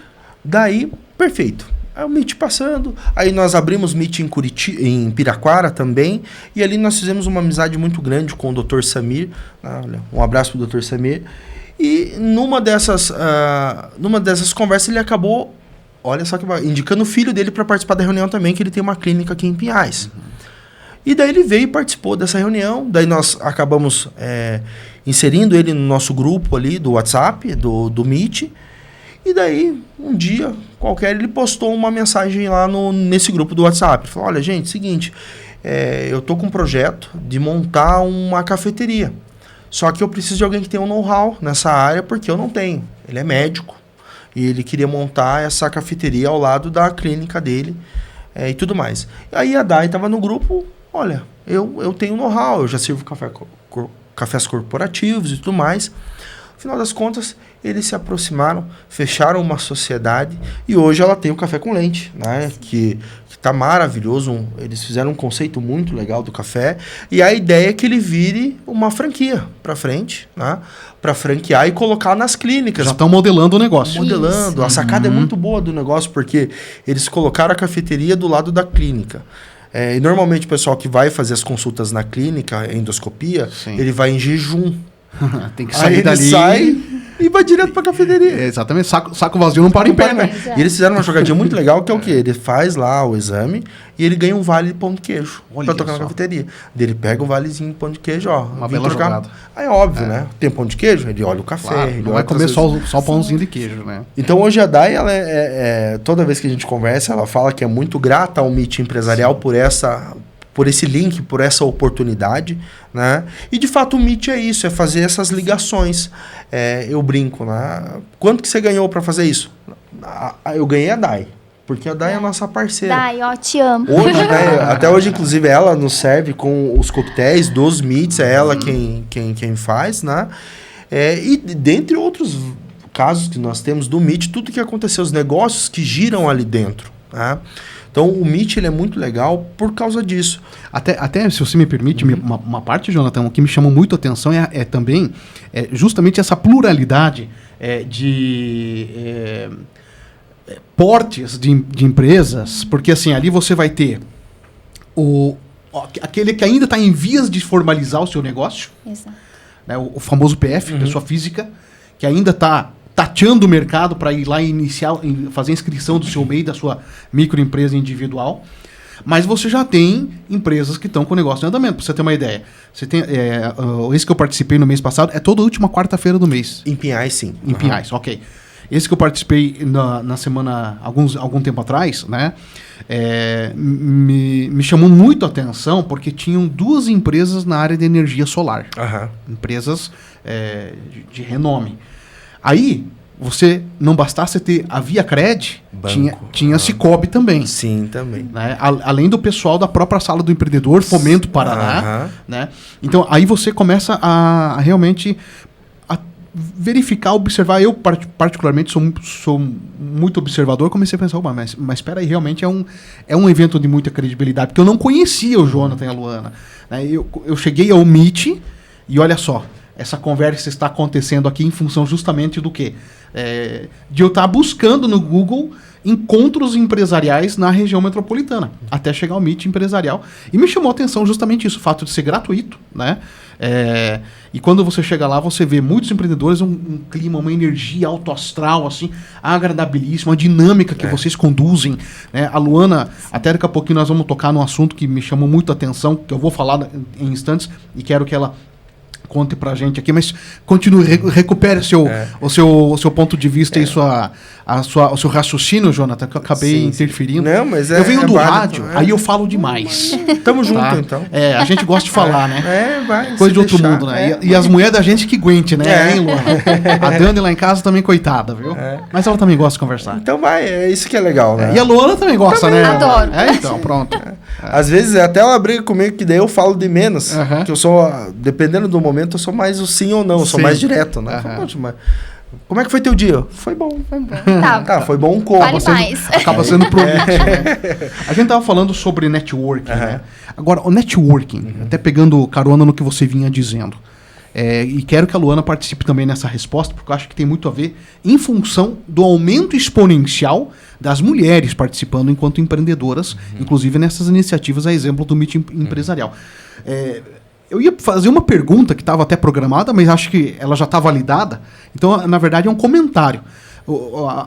Speaker 2: Daí, perfeito. Aí o Meet passando, aí nós abrimos Meet em Piraquara também, e ali nós fizemos uma amizade muito grande com o Dr. Samir, um abraço pro Dr. Samir, e numa dessas conversas ele acabou, olha só que indicando o filho dele para participar da reunião também, que ele tem uma clínica aqui em Pinhais. E daí ele veio e participou dessa reunião, daí nós acabamos inserindo ele no nosso grupo ali do WhatsApp, do Meet. E daí, um dia qualquer, ele postou uma mensagem lá nesse grupo do WhatsApp. Ele falou, olha, gente, seguinte, eu tô com um projeto de montar uma cafeteria. Só que eu preciso de alguém que tenha um know-how nessa área, porque eu não tenho. Ele é médico. E ele queria montar essa cafeteria ao lado da clínica dele e tudo mais. E aí a Dai estava no grupo, olha, eu tenho know-how, eu já sirvo café cafés corporativos e tudo mais. No final das contas, eles se aproximaram, fecharam uma sociedade e hoje ela tem o café com leite, né? Que tá maravilhoso. Eles fizeram um conceito muito legal do café e a ideia é que ele vire uma franquia para frente, né? Para franquear e colocar nas clínicas.
Speaker 1: Já estão modelando o negócio.
Speaker 2: Modelando.
Speaker 3: Isso.
Speaker 2: A sacada é muito boa do negócio porque eles colocaram a cafeteria do lado da clínica. E normalmente o pessoal que vai fazer as consultas na clínica, a endoscopia,
Speaker 1: Sim.
Speaker 2: ele vai em jejum.
Speaker 1: Tem que
Speaker 2: Aí
Speaker 1: sair
Speaker 2: ele
Speaker 1: dali.
Speaker 2: sai e vai direto pra cafeteria.
Speaker 1: Exatamente, saco vazio não para em pé, né?
Speaker 2: E eles fizeram uma jogadinha muito legal, que é o quê? Ele faz lá o exame e ele ganha um vale de pão de queijo
Speaker 1: Olha
Speaker 2: pra tocar
Speaker 1: só.
Speaker 2: na cafeteria. Daí ele pega o valezinho de pão de queijo, ó.
Speaker 1: Uma
Speaker 2: vim
Speaker 1: bela
Speaker 2: trocar.
Speaker 1: jogada.
Speaker 2: Aí é óbvio, né? Tem pão de queijo, ele olha o café.
Speaker 1: Claro,
Speaker 2: ele
Speaker 1: não
Speaker 2: olha
Speaker 1: vai comer
Speaker 2: outras coisas.
Speaker 1: só o pãozinho de queijo, né?
Speaker 2: Então hoje a Dai, ela toda vez que a gente conversa, ela fala que é muito grata ao Meet Empresarial por esse link, por essa oportunidade, né? E de fato o Meet é isso, é fazer essas ligações. Eu brinco, né? Quanto que você ganhou para fazer isso? Eu ganhei a Dai, porque a Dai é a nossa parceira.
Speaker 3: Dai, ó, te amo.
Speaker 2: Hoje, né, até hoje, inclusive, ela nos serve com os coquetéis dos Meets, é ela quem faz, né? E dentre outros casos que nós temos do Meet, tudo que aconteceu, os negócios que giram ali dentro, né? Então, o Meet ele é muito legal por causa disso.
Speaker 1: Até se você me permite, uma parte, Jonathan, o que me chamou muito a atenção é também justamente essa pluralidade de portes de empresas, porque assim, ali você vai ter aquele que ainda está em vias de formalizar o seu negócio,
Speaker 3: Exato.
Speaker 1: né, o famoso PF, pessoa física, que ainda está tateando o mercado para ir lá e fazer a inscrição do seu MEI, da sua microempresa individual. Mas você já tem empresas que estão com o negócio em andamento. Para você ter uma ideia, você tem, esse que eu participei no mês passado é toda a última quarta-feira do mês.
Speaker 2: Em Pinhais, sim.
Speaker 1: Em Pinhais, ok. Esse que eu participei na semana, algum tempo atrás, né? Me chamou muito a atenção porque tinham 2 empresas na área de energia solar. Empresas de renome. Aí, você não bastasse ter a ViaCred, tinha a Cicobi também.
Speaker 2: Sim, também.
Speaker 1: Né? Além do pessoal da própria Sala do Empreendedor, Fomento Paraná. Né? Então, aí você começa a realmente verificar, observar. Eu, particularmente, sou muito observador. Comecei a pensar, mas espera aí, realmente é um evento de muita credibilidade. Porque eu não conhecia o Jonathan e a Luana. Né? Eu cheguei ao Meet e olha só, essa conversa está acontecendo aqui em função justamente do quê? De eu estar buscando no Google encontros empresariais na região metropolitana, até chegar ao Meet Empresarial. E me chamou a atenção justamente isso, o fato de ser gratuito, né? E quando você chega lá, você vê muitos empreendedores, um clima, uma energia alto astral, assim, agradabilíssima, uma dinâmica que vocês conduzem. Né? A Luana, até daqui a pouquinho nós vamos tocar num assunto que me chamou muito a atenção, que eu vou falar em instantes, e quero que ela conte pra gente aqui, mas continue, recupere o seu ponto de vista e o seu raciocínio, Jonathan, que eu acabei interferindo.
Speaker 2: Não, mas
Speaker 1: eu venho do rádio, aí eu falo demais.
Speaker 2: Tamo junto, então.
Speaker 1: A gente gosta de falar, né?
Speaker 2: Vai.
Speaker 1: Coisa de outro mundo, né? E as mulheres da gente que aguente, né? Hein, Luana? A Dani lá em casa também, coitada, viu? Mas ela também gosta de conversar.
Speaker 2: Então vai, é isso que é legal, né?
Speaker 1: E a Luana também gosta, né?
Speaker 3: Adoro.
Speaker 1: Então, pronto.
Speaker 2: Às vezes até ela briga comigo que daí eu falo de menos. Que eu sou, dependendo do momento, eu sou mais o sim ou não, eu sou mais direto, né? Mas, como é que foi teu dia? Foi bom.
Speaker 3: Tá.
Speaker 2: Foi bom como?
Speaker 3: Vale mais.
Speaker 1: Acaba sendo prometido, né? A gente tava falando sobre networking, né? Agora, o networking, até pegando carona no que você vinha dizendo, e quero que a Luana participe também nessa resposta, porque eu acho que tem muito a ver em função do aumento exponencial das mulheres participando enquanto empreendedoras, inclusive nessas iniciativas, a exemplo do Meet Empresarial. Eu ia fazer uma pergunta que estava até programada, mas acho que ela já está validada. Então, na verdade, é um comentário.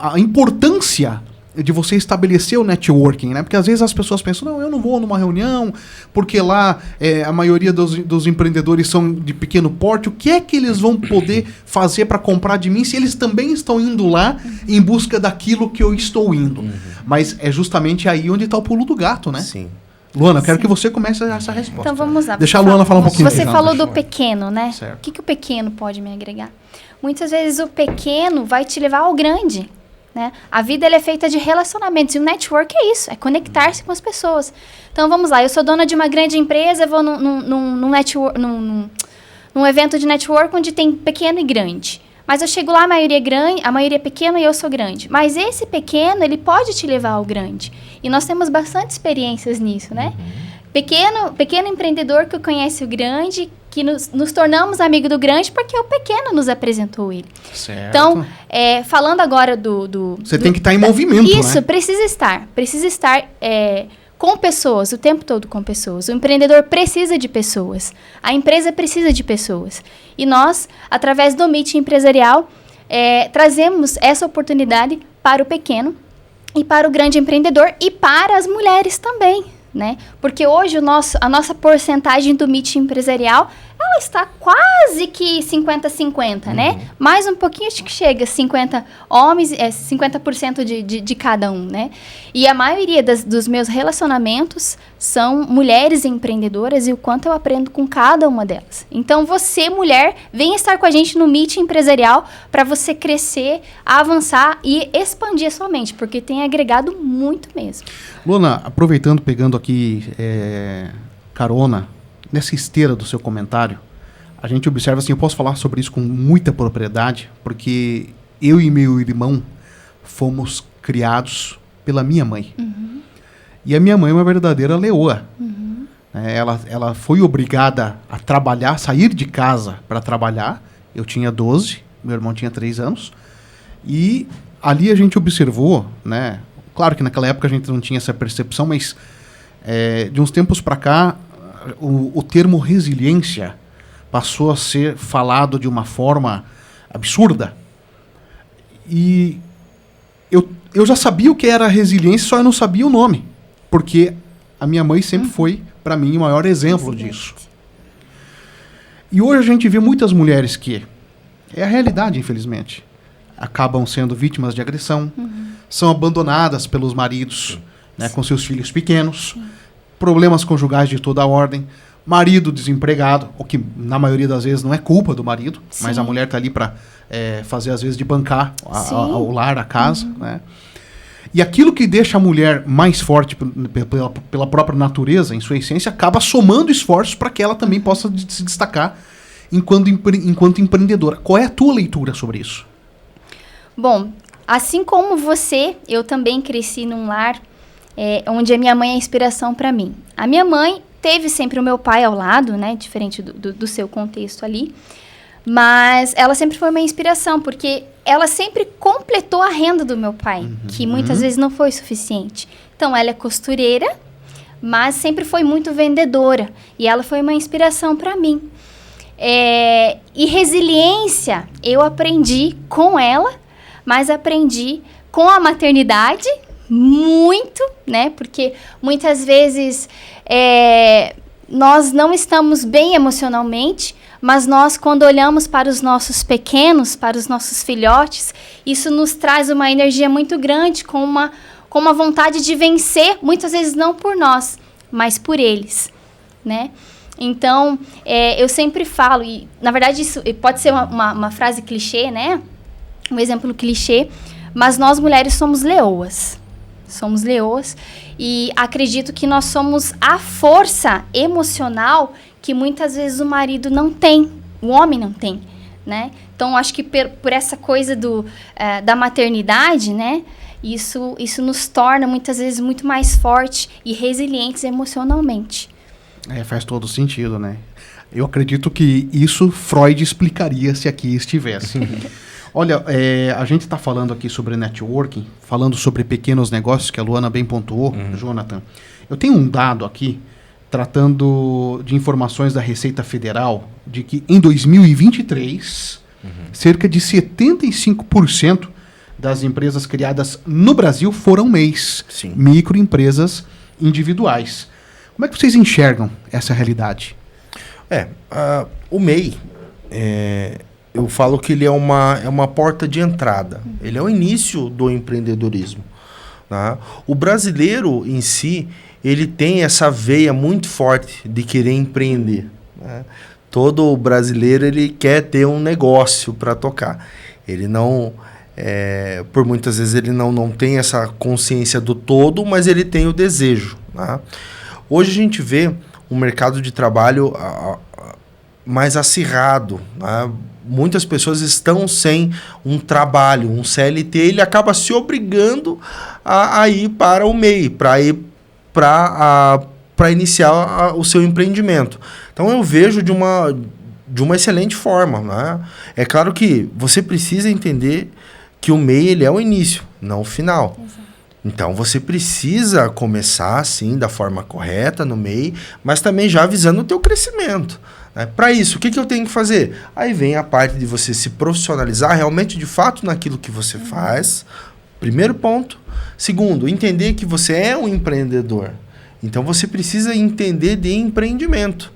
Speaker 1: A importância de você estabelecer o networking, né? Porque às vezes as pessoas pensam, não, eu não vou numa reunião, porque lá a maioria dos empreendedores são de pequeno porte. O que é que eles vão poder fazer para comprar de mim se eles também estão indo lá em busca daquilo que eu estou indo? Mas é justamente aí onde está o pulo do gato, né?
Speaker 2: Sim.
Speaker 1: Luana, quero que você comece essa resposta.
Speaker 3: Então vamos lá.
Speaker 1: Deixa a Luana falar um pouquinho.
Speaker 3: Você falou do pequeno, né?
Speaker 1: Certo.
Speaker 3: O que o pequeno pode me agregar? Muitas vezes o pequeno vai te levar ao grande, né? A vida ela é feita de relacionamentos e o network é isso, é conectar-se com as pessoas. Então vamos lá, eu sou dona de uma grande empresa, vou num num evento de network onde tem pequeno e grande. Mas eu chego lá, a maioria é grande, a maioria é pequena e eu sou grande. Mas esse pequeno, ele pode te levar ao grande. E nós temos bastante experiências nisso, né? Pequeno empreendedor que conhece o grande, que nos tornamos amigo do grande porque o pequeno nos apresentou ele.
Speaker 1: Certo.
Speaker 3: Então, falando agora
Speaker 1: Você tem que estar em movimento,
Speaker 3: isso,
Speaker 1: né?
Speaker 3: precisa estar com pessoas, o tempo todo com pessoas. O empreendedor precisa de pessoas. A empresa precisa de pessoas. E nós, através do Meeting Empresarial, trazemos essa oportunidade para o pequeno e para o grande empreendedor e para as mulheres também, né? Porque hoje a nossa porcentagem do Meeting Empresarial, ela está quase que 50-50, né? Mais um pouquinho, acho que chega 50 homens, 50% de cada um, né? E a maioria dos meus relacionamentos são mulheres empreendedoras e o quanto eu aprendo com cada uma delas. Então, você, mulher, venha estar com a gente no Meeting Empresarial para você crescer, avançar e expandir a sua mente, porque tem agregado muito mesmo.
Speaker 1: Luana, aproveitando, pegando aqui carona nessa esteira do seu comentário, a gente observa assim, eu posso falar sobre isso com muita propriedade, porque eu e meu irmão fomos criados pela minha mãe. E a minha mãe é uma verdadeira leoa. Ela foi obrigada a trabalhar, sair de casa para trabalhar. Eu tinha 12, meu irmão tinha 3 anos. E ali a gente observou, né? Claro que naquela época a gente não tinha essa percepção, mas de uns tempos para cá, o termo resiliência passou a ser falado de uma forma absurda. E eu já sabia o que era resiliência, só eu não sabia o nome. Porque a minha mãe sempre foi, para mim, o maior exemplo disso. E hoje a gente vê muitas mulheres que, é a realidade, infelizmente, acabam sendo vítimas de agressão, são abandonadas pelos maridos, né, com seus filhos pequenos, problemas conjugais de toda a ordem, marido desempregado, o que na maioria das vezes não é culpa do marido, mas a mulher está ali para fazer, às vezes, de bancar o lar, a casa, né? E aquilo que deixa a mulher mais forte pela própria natureza, em sua essência, acaba somando esforços para que ela também possa se destacar enquanto empreendedora. Qual é a tua leitura sobre isso?
Speaker 3: Bom, assim como você, eu também cresci num lar onde a minha mãe é inspiração para mim. A minha mãe teve sempre o meu pai ao lado, né, diferente do seu contexto ali, mas ela sempre foi uma inspiração, porque ela sempre completou a renda do meu pai, que muitas vezes não foi suficiente. Então, ela é costureira, mas sempre foi muito vendedora, e ela foi uma inspiração para mim. E resiliência, eu aprendi com ela, mas aprendi com a maternidade, muito, né? Porque muitas vezes nós não estamos bem emocionalmente, mas nós, quando olhamos para os nossos pequenos, para os nossos filhotes, isso nos traz uma energia muito grande, com uma vontade de vencer, muitas vezes não por nós, mas por eles, né? Então, eu sempre falo, e na verdade isso pode ser uma frase clichê, né? Um exemplo clichê, mas nós mulheres somos leoas. Somos leoas e acredito que nós somos a força emocional que muitas vezes o marido não tem, o homem não tem, né? Então, acho que por essa coisa da maternidade, né? Isso nos torna muitas vezes muito mais fortes e resilientes emocionalmente.
Speaker 1: Faz todo sentido, né? Eu acredito que isso Freud explicaria se aqui estivesse. Olha, a gente está falando aqui sobre networking, falando sobre pequenos negócios, que a Luana bem pontuou, Jonathan. Eu tenho um dado aqui, tratando de informações da Receita Federal, de que em 2023, cerca de 75% das empresas criadas no Brasil foram MEIs, microempresas individuais. Como é que vocês enxergam essa realidade?
Speaker 2: O MEI, eu falo que ele é uma porta de entrada. Ele é o início do empreendedorismo. Né? O brasileiro em si, ele tem essa veia muito forte de querer empreender. Né? Todo brasileiro ele quer ter um negócio para tocar. Ele não, por muitas vezes ele não tem essa consciência do todo, mas ele tem o desejo. Né? Hoje a gente vê um mercado de trabalho mais acirrado, né? Muitas pessoas estão sem um trabalho, um CLT, ele acaba se obrigando a ir para o MEI, para iniciar o seu empreendimento. Então eu vejo de uma excelente forma, né? É claro que você precisa entender que o MEI ele é o início, não o final. Exato. Então você precisa começar sim da forma correta no MEI, mas também já visando o teu crescimento. Para isso, o que eu tenho que fazer? Aí vem a parte de você se profissionalizar realmente de fato naquilo que você faz. Primeiro ponto. Segundo, entender que você é um empreendedor. Então você precisa entender de empreendimento.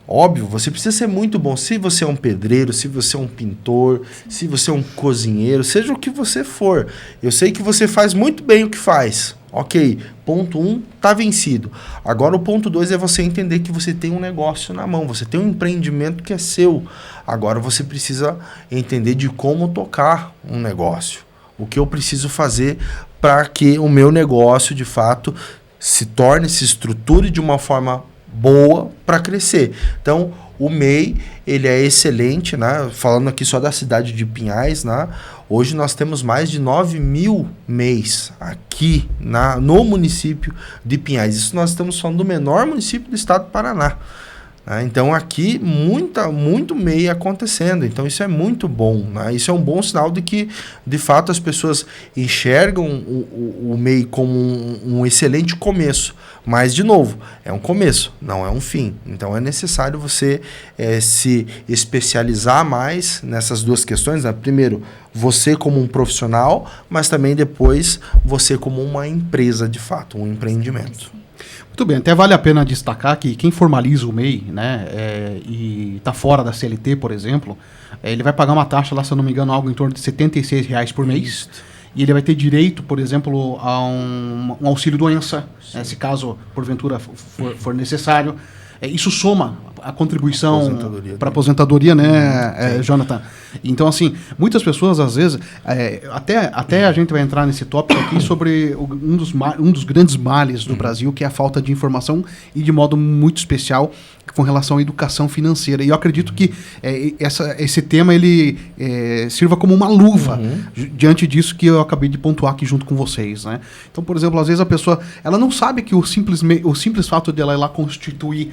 Speaker 2: Óbvio, você precisa ser muito bom. Se você é um pedreiro, se você é um pintor, se você é um cozinheiro, seja o que você for. Eu sei que você faz muito bem o que faz. Ok, ponto 1 está vencido. Agora o ponto 2 é você entender que você tem um negócio na mão, você tem um empreendimento que é seu. Agora você precisa entender de como tocar um negócio. O que eu preciso fazer para que o meu negócio, de fato, se estruture de uma forma boa para crescer. Então, o MEI, ele é excelente, né? Falando aqui só da cidade de Pinhais, né? Hoje nós temos mais de 9.000 MEIs aqui no município de Pinhais. Isso nós estamos falando do menor município do estado do Paraná. Né? Então aqui muito MEI acontecendo. Então isso é muito bom. Né? Isso é um bom sinal de que, de fato, as pessoas enxergam o MEI como um excelente começo. Mas, de novo, é um começo, não é um fim. Então é necessário você se especializar mais nessas duas questões. Né? Primeiro, você como um profissional, mas também depois você como uma empresa, de fato, um empreendimento.
Speaker 1: Muito bem, até vale a pena destacar que quem formaliza o MEI, né, e está fora da CLT, por exemplo, ele vai pagar uma taxa lá, se eu não me engano, algo em torno de R$ 76 por mês. E ele vai ter direito, por exemplo, a um auxílio-doença, se caso, porventura, for necessário. Isso soma a contribuição para a aposentadoria, né, Jonathan? Então, assim, muitas pessoas, às vezes, até a gente vai entrar nesse tópico aqui sobre um dos grandes males do Brasil, que é a falta de informação e, de modo muito especial, com relação à educação financeira. E eu acredito que esse tema ele sirva como uma luva diante disso que eu acabei de pontuar aqui junto com vocês, né? Então, por exemplo, às vezes a pessoa ela não sabe que o simples fato de ela ir lá constituir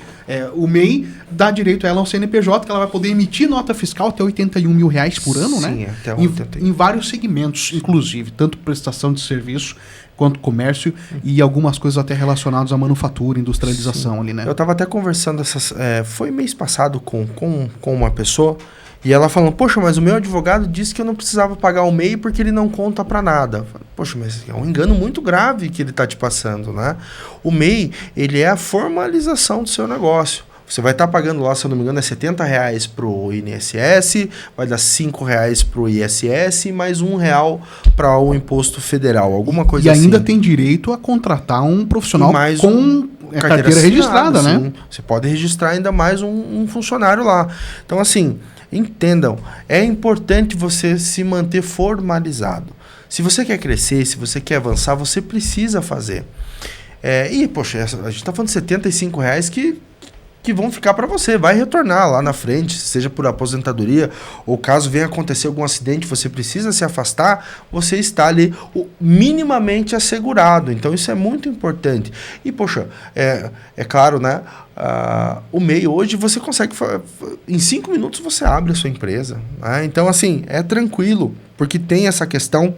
Speaker 1: o MEI dá direito a ela ao CNPJ, que ela vai poder emitir nota fiscal até R$81 mil por ano,
Speaker 2: sim,
Speaker 1: né?
Speaker 2: Até
Speaker 1: em vários segmentos, inclusive, tanto prestação de serviço quanto comércio e algumas coisas até relacionadas à manufatura, industrialização. Sim. Ali, né?
Speaker 2: Eu estava até conversando, foi mês passado com uma pessoa, e ela falando, poxa, mas o meu advogado disse que eu não precisava pagar o MEI porque ele não conta para nada. Poxa, mas é um engano muito grave que ele está te passando, né? O MEI, ele é a formalização do seu negócio. Você vai estar pagando lá, se eu não me engano, R$70 para o INSS, vai dar R$5 para o ISS e mais R$1 para o Imposto Federal, alguma coisa assim.
Speaker 1: E ainda tem direito a contratar um profissional com carteira registrada, né?
Speaker 2: Sim. Você pode registrar ainda mais um funcionário lá. Então, assim, entendam, é importante você se manter formalizado. Se você quer crescer, se você quer avançar, você precisa fazer. Poxa, a gente está falando de R$75 que vão ficar para você, vai retornar lá na frente, seja por aposentadoria ou caso venha acontecer algum acidente, você precisa se afastar, você está ali minimamente assegurado. Então isso é muito importante. E poxa, é claro, né? O MEI hoje você consegue, em 5 minutos você abre a sua empresa, né? Então assim, é tranquilo, porque tem essa questão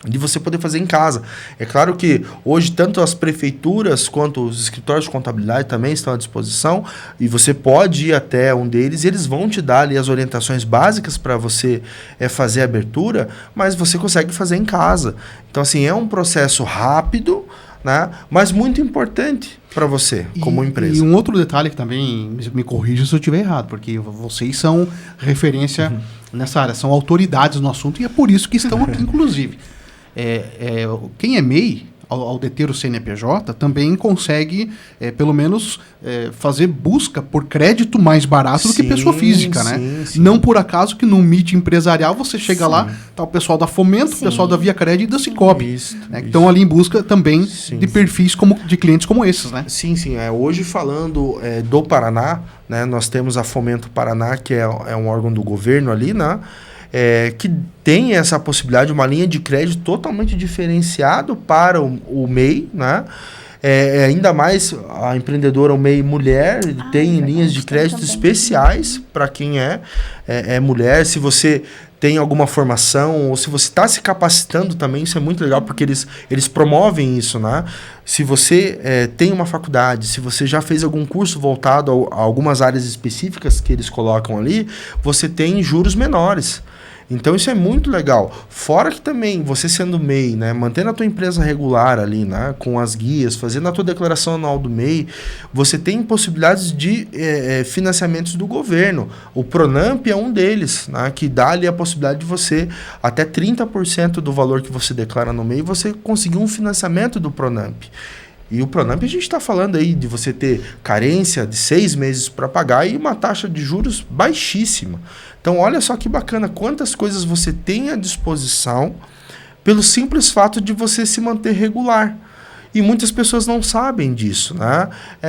Speaker 2: de você poder fazer em casa. É claro que hoje tanto as prefeituras quanto os escritórios de contabilidade também estão à disposição e você pode ir até um deles e eles vão te dar ali as orientações básicas para você fazer a abertura, mas você consegue fazer em casa. Então assim, é um processo rápido, né, mas muito importante para você como empresa.
Speaker 1: E um outro detalhe que também me corrija se eu estiver errado, porque vocês são referência nessa área, são autoridades no assunto e é por isso que estão aqui, inclusive. Quem é MEI, ao deter o CNPJ, também consegue, pelo menos, fazer busca por crédito mais barato do que pessoa física, né?
Speaker 2: Sim.
Speaker 1: Não por acaso que num meet empresarial você chega lá, tá o pessoal da Fomento, o pessoal da Via Cred e da Cicobi, né? Que estão ali em busca também de perfis de clientes como esses, né?
Speaker 2: Sim. Hoje falando do Paraná, né, nós temos a Fomento Paraná, que é um órgão do governo ali, né? Que tem essa possibilidade, uma linha de crédito totalmente diferenciado para o MEI, né? Ainda mais a empreendedora, o MEI mulher, tem linhas de crédito especiais para quem é mulher. Se você tem alguma formação ou se você está se capacitando também, isso é muito legal porque eles promovem isso, né? Se você tem uma faculdade, se você já fez algum curso voltado a algumas áreas específicas que eles colocam ali, você tem juros menores. Então isso é muito legal. Fora que também, você sendo MEI, né, mantendo a tua empresa regular ali, né, com as guias, fazendo a tua declaração anual do MEI, você tem possibilidades de financiamentos do governo. O Pronamp é um deles, né, que dá ali a possibilidade de você, até 30% do valor que você declara no MEI, você conseguir um financiamento do Pronamp. E o Pronamp a gente está falando aí de você ter carência de 6 meses para pagar e uma taxa de juros baixíssima. Então olha só que bacana, quantas coisas você tem à disposição pelo simples fato de você se manter regular. E muitas pessoas não sabem disso, né?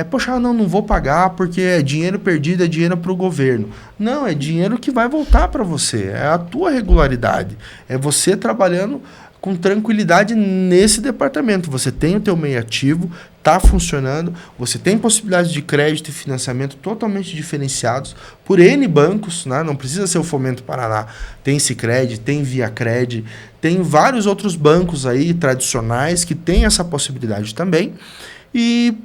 Speaker 2: Poxa, não vou pagar porque é dinheiro perdido, é dinheiro para o governo. Não, é dinheiro que vai voltar para você, é a tua regularidade. É você trabalhando com tranquilidade nesse departamento. Você tem o teu MEI ativo, está funcionando, você tem possibilidades de crédito e financiamento totalmente diferenciados por N bancos, né? Não precisa ser o Fomento Paraná. Tem Sicredi, tem Via Cred, tem vários outros bancos aí tradicionais que têm essa possibilidade também. E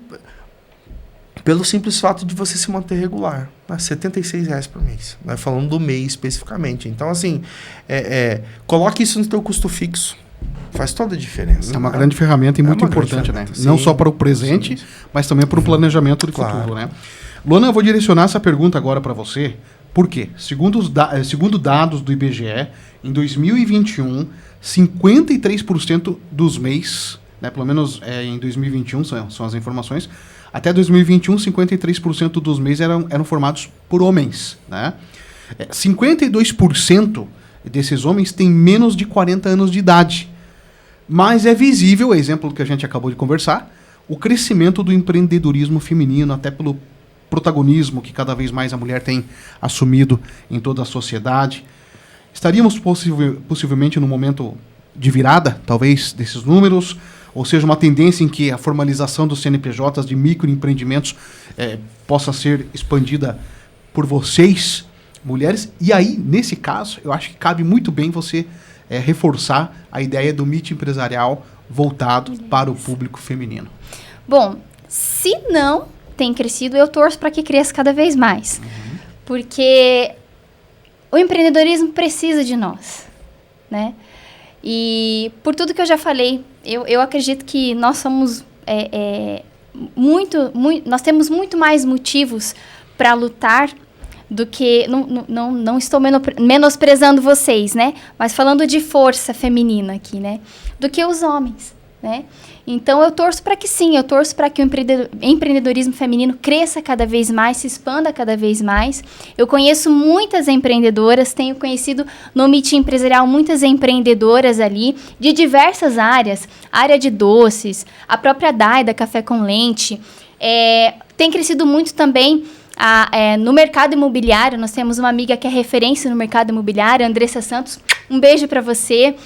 Speaker 2: pelo simples fato de você se manter regular, né? R$ 76 por mês, né? Falando do MEI especificamente. Então, assim, coloque isso no teu custo fixo. Faz toda a diferença.
Speaker 1: É uma grande ferramenta e muito importante, né?
Speaker 2: Sim,
Speaker 1: não só para o presente, mas também para o planejamento do futuro, né? Luana, eu vou direcionar essa pergunta agora para você. Por quê? Segundo dados do IBGE, em 2021, 53% dos MEIs, né, pelo menos em 2021 são as informações, até 2021, 53% dos MEIs eram formados por homens, né? 52% desses homens têm menos de 40 anos de idade. Mas é visível, exemplo do que a gente acabou de conversar, o crescimento do empreendedorismo feminino, até pelo protagonismo que cada vez mais a mulher tem assumido em toda a sociedade. Estaríamos possivelmente num momento de virada, talvez, desses números, ou seja, uma tendência em que a formalização dos CNPJs de microempreendimentos possa ser expandida por vocês, mulheres. E aí, nesse caso, eu acho que cabe muito bem você reforçar a ideia do meet empresarial voltado para o público feminino.
Speaker 3: Bom, se não tem crescido, eu torço para que cresça cada vez mais. Porque o empreendedorismo precisa de nós, né? E por tudo que eu já falei, eu acredito que nós somos nós temos muito mais motivos para lutar do que... Não estou menosprezando vocês, né? Mas falando de força feminina aqui, né? Do que os homens, né? Então, eu torço para que sim, eu torço para que o empreendedorismo feminino cresça cada vez mais, se expanda cada vez mais. Eu conheço muitas empreendedoras, tenho conhecido no Meet Empresarial muitas empreendedoras ali, de diversas áreas, área de doces, a própria Daida, Café com Leite. Tem crescido muito também no mercado imobiliário. Nós temos uma amiga que é referência no mercado imobiliário, Andressa Santos, um beijo para você.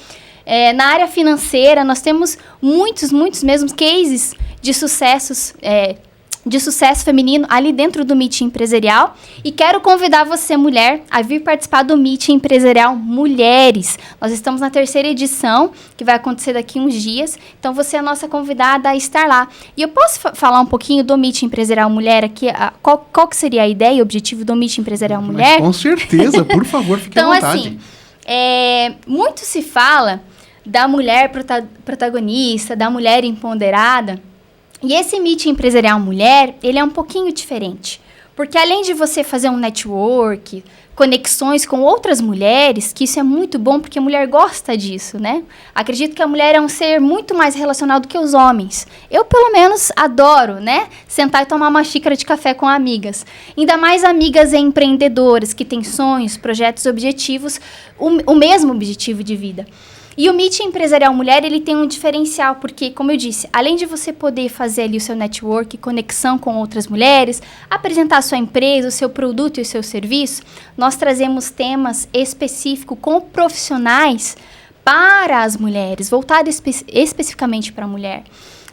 Speaker 3: Na área financeira, nós temos muitos mesmos cases de sucesso feminino ali dentro do Meet Empresarial. E quero convidar você, mulher, a vir participar do Meet Empresarial Mulheres. Nós estamos na 3ª edição, que vai acontecer daqui uns dias. Então, você é a nossa convidada a estar lá. E eu posso falar um pouquinho do Meet Empresarial Mulher aqui? Qual que seria a ideia e o objetivo do Meet Empresarial Mulher?
Speaker 1: Mas, com certeza, por favor, fique à vontade.
Speaker 3: Assim, muito se fala da mulher protagonista, da mulher empoderada. E esse Meet Empresarial Mulher, ele é um pouquinho diferente. Porque além de você fazer um network, conexões com outras mulheres, que isso é muito bom porque a mulher gosta disso, né? Acredito que a mulher é um ser muito mais relacional do que os homens. Eu, pelo menos, adoro, né? Sentar e tomar uma xícara de café com amigas. Ainda mais amigas empreendedoras, que têm sonhos, projetos, objetivos, o mesmo objetivo de vida. E o Meet Empresarial Mulher, ele tem um diferencial, porque, como eu disse, além de você poder fazer ali o seu network, conexão com outras mulheres, apresentar a sua empresa, o seu produto e o seu serviço, nós trazemos temas específicos com profissionais para as mulheres, voltados especificamente para a mulher.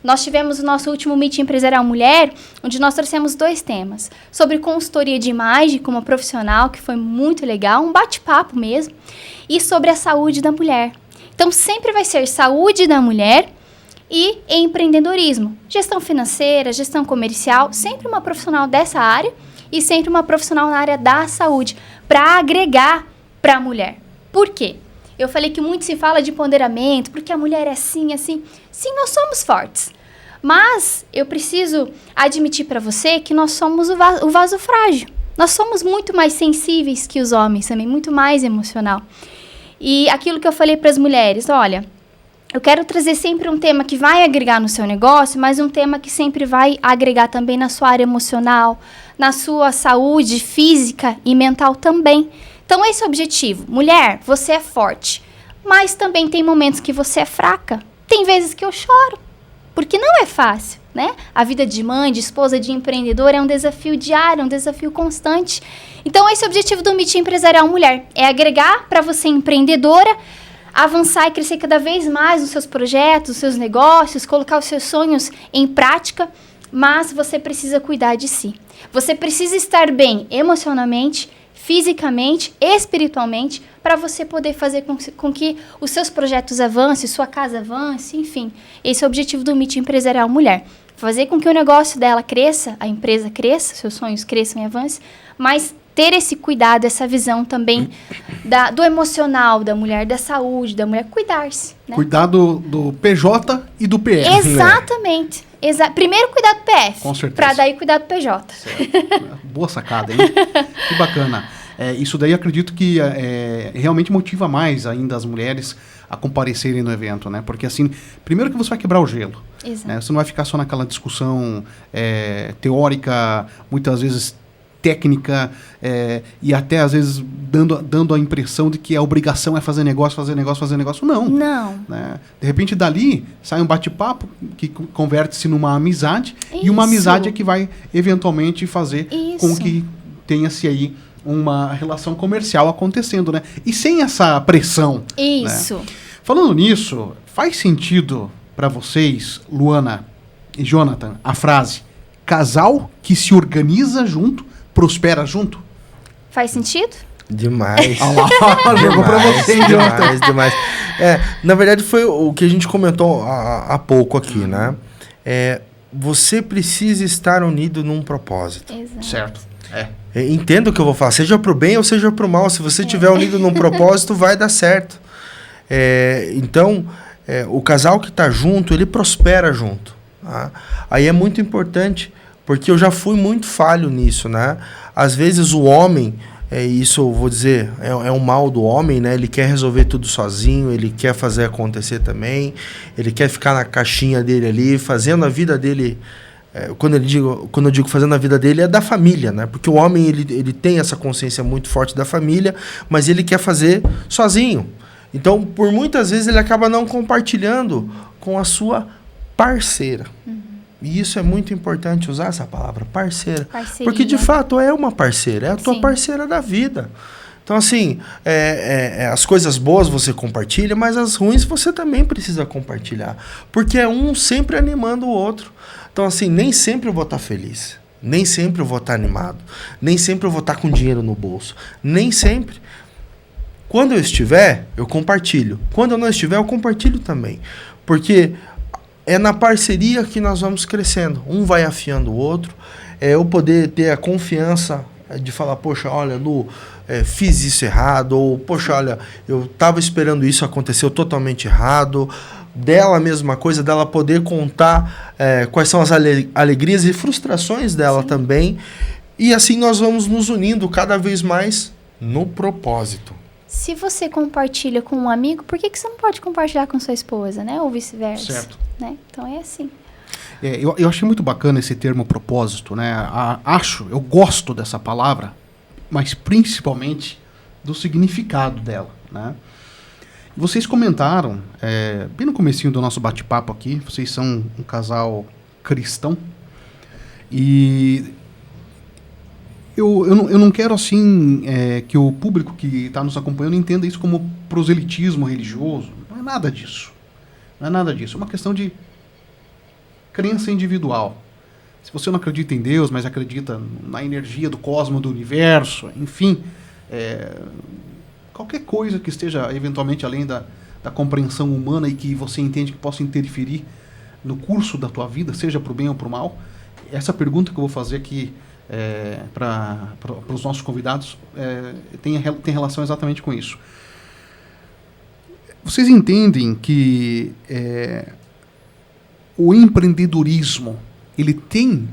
Speaker 3: Nós tivemos o nosso último Meet Empresarial Mulher, onde nós trouxemos 2 temas, sobre consultoria de imagem como profissional, que foi muito legal, um bate-papo mesmo, e sobre a saúde da mulher. Então, sempre vai ser saúde da mulher e empreendedorismo. Gestão financeira, gestão comercial, sempre uma profissional dessa área e sempre uma profissional na área da saúde, para agregar para a mulher. Por quê? Eu falei que muito se fala de empoderamento, porque a mulher é assim, assim. Sim, nós somos fortes. Mas eu preciso admitir para você que nós somos o vaso frágil. Nós somos muito mais sensíveis que os homens também, muito mais emocional. E aquilo que eu falei para as mulheres, olha, eu quero trazer sempre um tema que vai agregar no seu negócio, mas um tema que sempre vai agregar também na sua área emocional, na sua saúde física e mental também. Então, esse é o objetivo. Mulher, você é forte, mas também tem momentos que você é fraca. Tem vezes que eu choro, porque não é fácil, né? A vida de mãe, de esposa, de empreendedora é um desafio diário, é um desafio constante. Então, esse é o objetivo do Meet Empresarial Mulher, é agregar para você empreendedora, avançar e crescer cada vez mais nos seus projetos, nos seus negócios, colocar os seus sonhos em prática, mas você precisa cuidar de si. Você precisa estar bem emocionalmente, fisicamente, espiritualmente, para você poder fazer com que os seus projetos avancem, sua casa avance, enfim. Esse é o objetivo do Meet Empresarial Mulher. Fazer com que o negócio dela cresça, a empresa cresça, seus sonhos cresçam e avancem, mas ter esse cuidado, essa visão também do emocional da mulher, da saúde da mulher, cuidar-se. Né?
Speaker 1: Cuidar do PJ e do PF.
Speaker 3: Exatamente. Primeiro cuidar do PF,
Speaker 1: com certeza,
Speaker 3: para daí cuidar do PJ.
Speaker 1: Boa sacada, hein? Que bacana. Isso daí acredito que realmente motiva mais ainda as mulheres a comparecerem no evento, né? Porque assim, primeiro que você vai quebrar o gelo. Né? Você não vai ficar só naquela discussão teórica, muitas vezes técnica, e até às vezes dando a impressão de que a obrigação é fazer negócio. Não. Né? De repente dali sai um bate-papo que converte-se numa amizade. Isso. E uma amizade é que vai eventualmente fazer com que tenha-se aí uma relação comercial acontecendo, né? E sem essa pressão.
Speaker 3: Isso.
Speaker 1: Né? Falando nisso, faz sentido para vocês, Luana e Jonathan, a frase casal que se organiza junto prospera junto?
Speaker 3: Faz sentido?
Speaker 2: Demais.
Speaker 1: Jogou pra você,
Speaker 2: demais. Na verdade, foi o que a gente comentou há pouco aqui, né? Você precisa estar unido num propósito.
Speaker 3: Exato.
Speaker 1: Certo.
Speaker 2: Entenda o que eu vou falar, seja pro bem ou seja pro mal. Se você estiver unido num propósito, vai dar certo. Então, o casal que está junto, ele prospera junto. Tá? Aí é muito importante, porque eu já fui muito falho nisso, né? Às vezes o homem, isso eu vou dizer, é um mal do homem, né? Ele quer resolver tudo sozinho, ele quer fazer acontecer também, ele quer ficar na caixinha dele ali, fazendo a vida dele. Quando eu digo fazendo a vida dele, é da família, né? Porque o homem, ele tem essa consciência muito forte da família, mas ele quer fazer sozinho. Então, por muitas vezes, ele acaba não compartilhando com a sua parceira. E isso é muito importante, usar essa palavra, parceira.
Speaker 3: Parceria.
Speaker 2: Porque, de fato, é uma parceira, é a tua parceira da vida. Então, assim, as coisas boas você compartilha, mas as ruins você também precisa compartilhar. Porque é um sempre animando o outro. Então, assim, nem sempre eu vou estar feliz. Nem sempre eu vou estar animado. Nem sempre eu vou estar com dinheiro no bolso. Nem sempre. Quando eu estiver, eu compartilho. Quando eu não estiver, eu compartilho também. Porque é na parceria que nós vamos crescendo. Um vai afiando o outro. Eu poder ter a confiança de falar, poxa, olha, Lu, fiz isso errado. Ou, poxa, olha, eu estava esperando isso, aconteceu totalmente errado. Dela a mesma coisa, dela poder contar quais são as alegrias e frustrações dela também. E assim nós vamos nos unindo cada vez mais no propósito.
Speaker 3: Se você compartilha com um amigo, por que você não pode compartilhar com sua esposa, né? Ou vice-versa.
Speaker 1: Certo.
Speaker 3: Né? Então é assim.
Speaker 1: Eu achei muito bacana esse termo propósito, né? Eu gosto dessa palavra, mas principalmente do significado dela, né? Vocês comentaram, bem no comecinho do nosso bate-papo aqui, vocês são um casal cristão, e eu não quero, assim, que o público que está nos acompanhando entenda isso como proselitismo religioso. Não é nada disso. Não é nada disso. É uma questão de crença individual. Se você não acredita em Deus, mas acredita na energia do cosmos, do universo, enfim, qualquer coisa que esteja eventualmente além da compreensão humana e que você entende que possa interferir no curso da tua vida, seja para o bem ou para o mal, essa pergunta que eu vou fazer aqui para os nossos convidados tem relação exatamente com isso. Vocês entendem que o empreendedorismo ele tem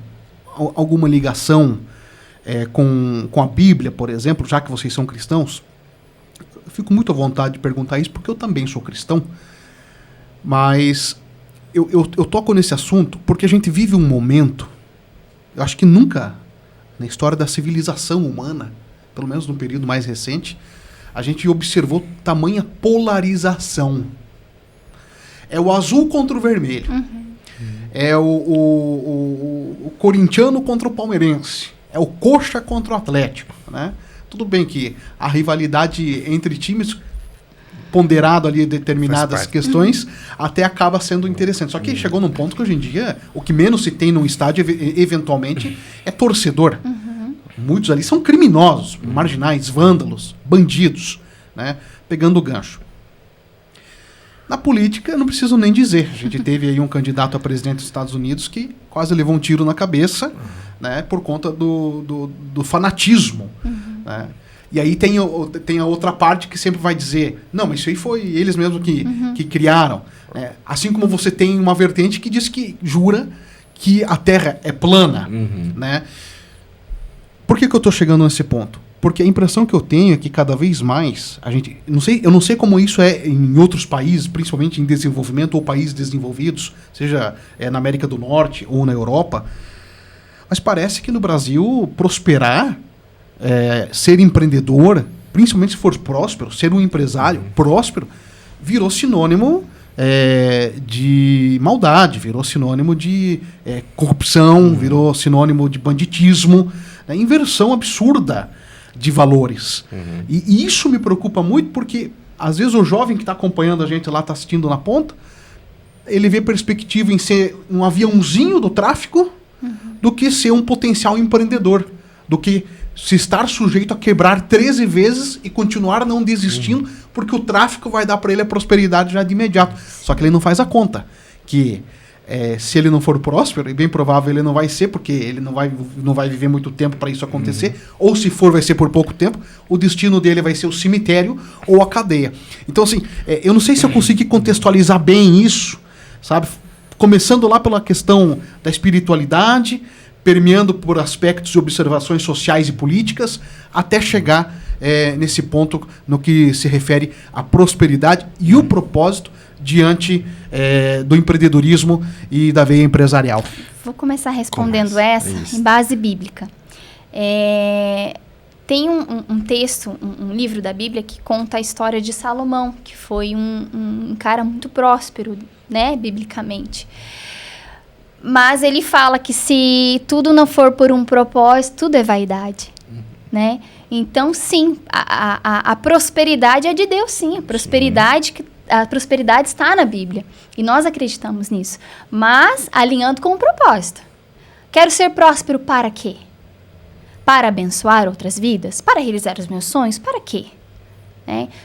Speaker 1: alguma ligação com a Bíblia, por exemplo, já que vocês são cristãos? Eu fico muito à vontade de perguntar isso, porque eu também sou cristão, mas eu toco nesse assunto porque a gente vive um momento, eu acho que nunca na história da civilização humana, pelo menos no período mais recente, a gente observou tamanha polarização. É o azul contra o vermelho. Uhum. É o corintiano contra o palmeirense. É o coxa contra o Atlético, né? Tudo bem que a rivalidade entre times, ponderado ali determinadas questões, até acaba sendo interessante. Só que chegou num ponto que hoje em dia, o que menos se tem num estádio, eventualmente, é torcedor. Uhum. Muitos ali são criminosos, marginais, vândalos, bandidos, né? Pegando o gancho. Na política, não preciso nem dizer. A gente teve aí um candidato a presidente dos Estados Unidos que quase levou um tiro na cabeça, né, por conta do fanatismo. Uhum. Né? E aí tem a outra parte que sempre vai dizer, não, mas isso aí foi eles mesmos que criaram. Né? Assim como você tem uma vertente que diz que jura que a Terra é plana. Uhum. Né? Por que eu estou chegando nesse ponto? Porque a impressão que eu tenho é que cada vez mais eu não sei como isso é em outros países, principalmente em desenvolvimento ou países desenvolvidos, seja na América do Norte ou na Europa, mas parece que no Brasil prosperar, ser empreendedor, principalmente se for próspero, ser um empresário próspero, virou sinônimo de maldade, virou sinônimo de corrupção, virou sinônimo de banditismo, né, inversão absurda de valores. Uhum. E isso me preocupa muito porque, às vezes, o jovem que está acompanhando a gente lá, está assistindo na ponta, ele vê perspectiva em ser um aviãozinho do tráfico do que ser um potencial empreendedor, do que se estar sujeito a quebrar 13 vezes e continuar não desistindo, porque o tráfico vai dar para ele a prosperidade já de imediato. Só que ele não faz a conta que se ele não for próspero, e bem provável ele não vai ser, porque ele não vai viver muito tempo para isso acontecer, ou se for, vai ser por pouco tempo, o destino dele vai ser o cemitério ou a cadeia. Então, assim, eu não sei se eu consegui contextualizar bem isso, sabe? Começando lá pela questão da espiritualidade, permeando por aspectos de observações sociais e políticas, até chegar nesse ponto no que se refere à prosperidade e o propósito diante do empreendedorismo e da veia empresarial.
Speaker 3: Vou começar respondendo essa em base bíblica. Tem um texto, um livro da Bíblia que conta a história de Salomão, que foi um cara muito próspero, né, biblicamente. Mas ele fala que se tudo não for por um propósito, tudo é vaidade, né? Então, sim, a prosperidade é de Deus, sim. A prosperidade está na Bíblia. E nós acreditamos nisso. Mas alinhando com o propósito. Quero ser próspero para quê? Para abençoar outras vidas? Para realizar os meus sonhos? Para quê?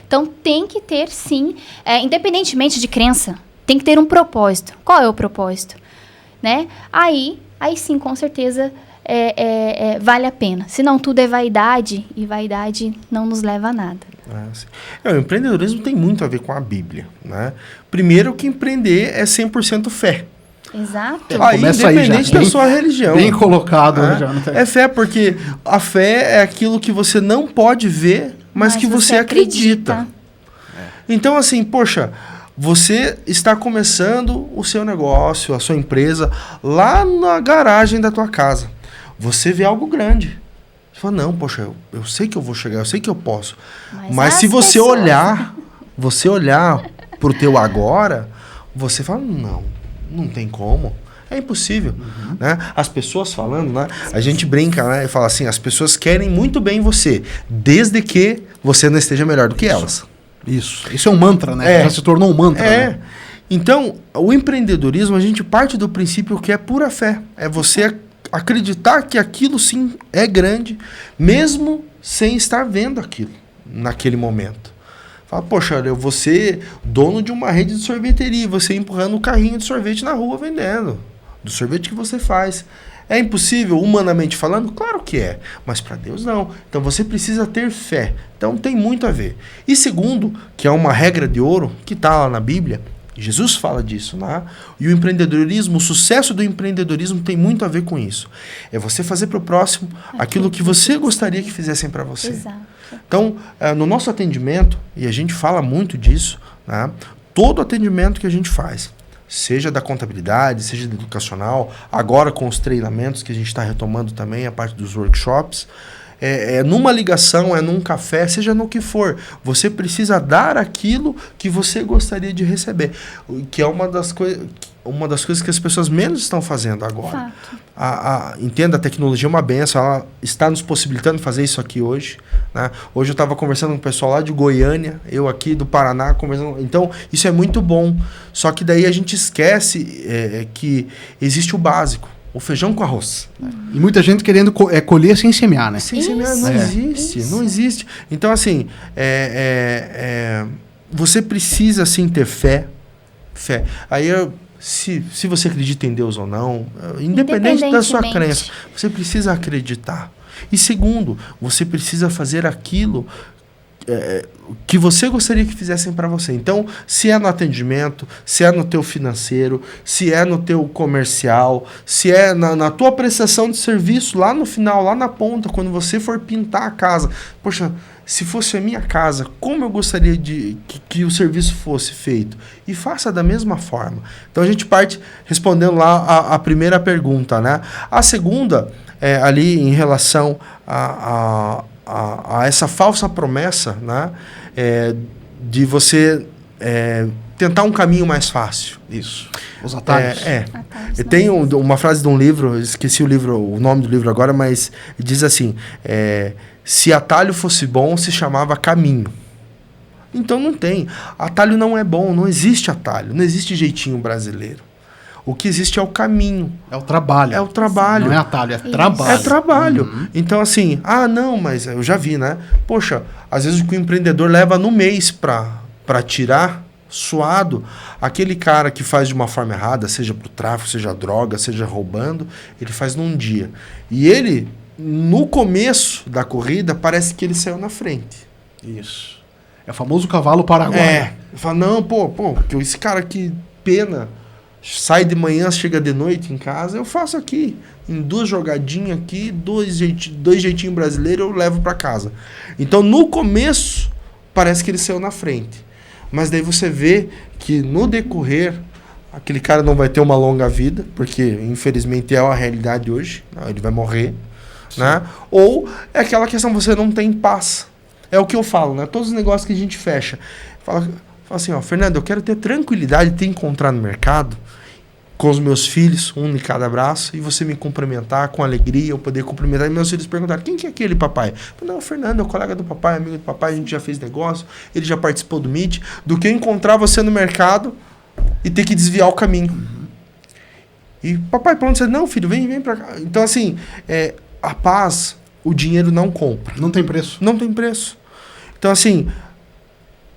Speaker 3: Então, tem que ter, sim, independentemente de crença, tem que ter um propósito. Qual é o propósito? Né? Aí sim, com certeza, vale a pena. Senão tudo é vaidade, e vaidade não nos leva a nada.
Speaker 2: O empreendedorismo tem muito a ver com a Bíblia. Né? Primeiro que empreender é 100% fé.
Speaker 3: Exato.
Speaker 2: Aí,
Speaker 1: Começa aí já.
Speaker 2: independente da sua religião.
Speaker 1: Bem colocado, Jonathan.
Speaker 2: É fé, porque a fé é aquilo que você não pode ver, mas que você acredita. Então, assim, poxa, você está começando o seu negócio, a sua empresa, lá na garagem da tua casa. Você vê algo grande. Você fala, não, poxa, eu sei que eu vou chegar, eu sei que eu posso. Mas se você olhar pro teu agora, você fala, não tem como. É impossível. Né? As pessoas falando, né? A gente brinca, né? E fala assim, as pessoas querem muito bem você, desde que você não esteja melhor do que elas.
Speaker 1: Isso é um mantra, né? Já se tornou um mantra. Né?
Speaker 2: Então, o empreendedorismo, a gente parte do princípio que é pura fé. É você acreditar que aquilo sim é grande, mesmo sem estar vendo aquilo naquele momento. Fala, poxa, eu vou ser dono de uma rede de sorveteria, você empurrando um carrinho de sorvete na rua vendendo, do sorvete que você faz. É impossível, humanamente falando? Claro que é, mas para Deus não. Então você precisa ter fé. Então tem muito a ver. E segundo, que é uma regra de ouro, que está lá na Bíblia, Jesus fala disso, né? E o empreendedorismo, o sucesso do empreendedorismo tem muito a ver com isso. É você fazer para o próximo aquilo que você gostaria que fizessem para você.
Speaker 3: Exato.
Speaker 2: Então, no nosso atendimento, e a gente fala muito disso, né? Todo atendimento que a gente faz, seja da contabilidade, seja da educacional, agora com os treinamentos que a gente está retomando também, a parte dos workshops, numa ligação, num café, seja no que for, você precisa dar aquilo que você gostaria de receber, que é uma das coisas que as pessoas menos estão fazendo agora. Entenda, a tecnologia é uma benção, ela está nos possibilitando fazer isso aqui hoje. Né? Hoje eu estava conversando com o pessoal lá de Goiânia, eu aqui do Paraná, conversando. Então, isso é muito bom. Só que daí a gente esquece que existe o básico. O feijão com arroz.
Speaker 1: E muita gente querendo colher sem semear, né?
Speaker 2: Sem semear não existe. Não existe. Então, assim, você precisa, assim, ter fé. Aí, se você acredita em Deus ou não, independente da sua crença, você precisa acreditar. E segundo, você precisa fazer aquilo que você gostaria que fizessem para você. Então, se é no atendimento, se é no teu financeiro, se é no teu comercial, se é na tua prestação de serviço, lá no final, lá na ponta, quando você for pintar a casa. Poxa, se fosse a minha casa, como eu gostaria que o serviço fosse feito? E faça da mesma forma. Então, a gente parte respondendo lá a primeira pergunta, né? A segunda, ali em relação a essa falsa promessa, né, de você tentar um caminho mais fácil.
Speaker 1: Isso. Os atalhos.
Speaker 2: Tem uma frase de um livro, esqueci o nome do livro agora, mas diz assim, se atalho fosse bom, se chamava caminho. Então não tem. Atalho não é bom, não existe atalho, não existe jeitinho brasileiro. O que existe é o caminho.
Speaker 1: É o trabalho.
Speaker 2: É o trabalho.
Speaker 1: Não é atalho, é trabalho.
Speaker 2: É trabalho. Então, assim, não, mas eu já vi, né? Poxa, às vezes o que o empreendedor leva no mês para tirar suado, aquele cara que faz de uma forma errada, seja pro tráfico, seja droga, seja roubando, ele faz num dia. E ele, no começo da corrida, parece que ele saiu na frente.
Speaker 1: Isso. É o famoso cavalo paraguaio.
Speaker 2: Fala, não, porque esse cara que pena... Sai de manhã, chega de noite em casa, eu faço aqui. Em 2 jogadinhas aqui, 2 jeitinhos brasileiros, eu levo para casa. Então, no começo, parece que ele saiu na frente. Mas daí você vê que no decorrer, aquele cara não vai ter uma longa vida, porque infelizmente é a realidade hoje, ele vai morrer. Né? Ou é aquela questão, você não tem paz. É o que eu falo, né? Todos os negócios que a gente fecha. Fala assim, Fernando, eu quero ter tranquilidade de te encontrar no mercado com os meus filhos, um em cada braço, e você me cumprimentar com alegria, eu poder cumprimentar, e meus filhos perguntaram, quem que é aquele papai? Não, o Fernando é o colega do papai, amigo do papai, a gente já fez negócio, ele já participou do Meet, do que encontrar você no mercado e ter que desviar o caminho. E papai, pra onde você? Não, filho, vem pra cá. Então, assim, a paz, o dinheiro não compra.
Speaker 1: Não tem preço.
Speaker 2: Não tem preço. Então, assim,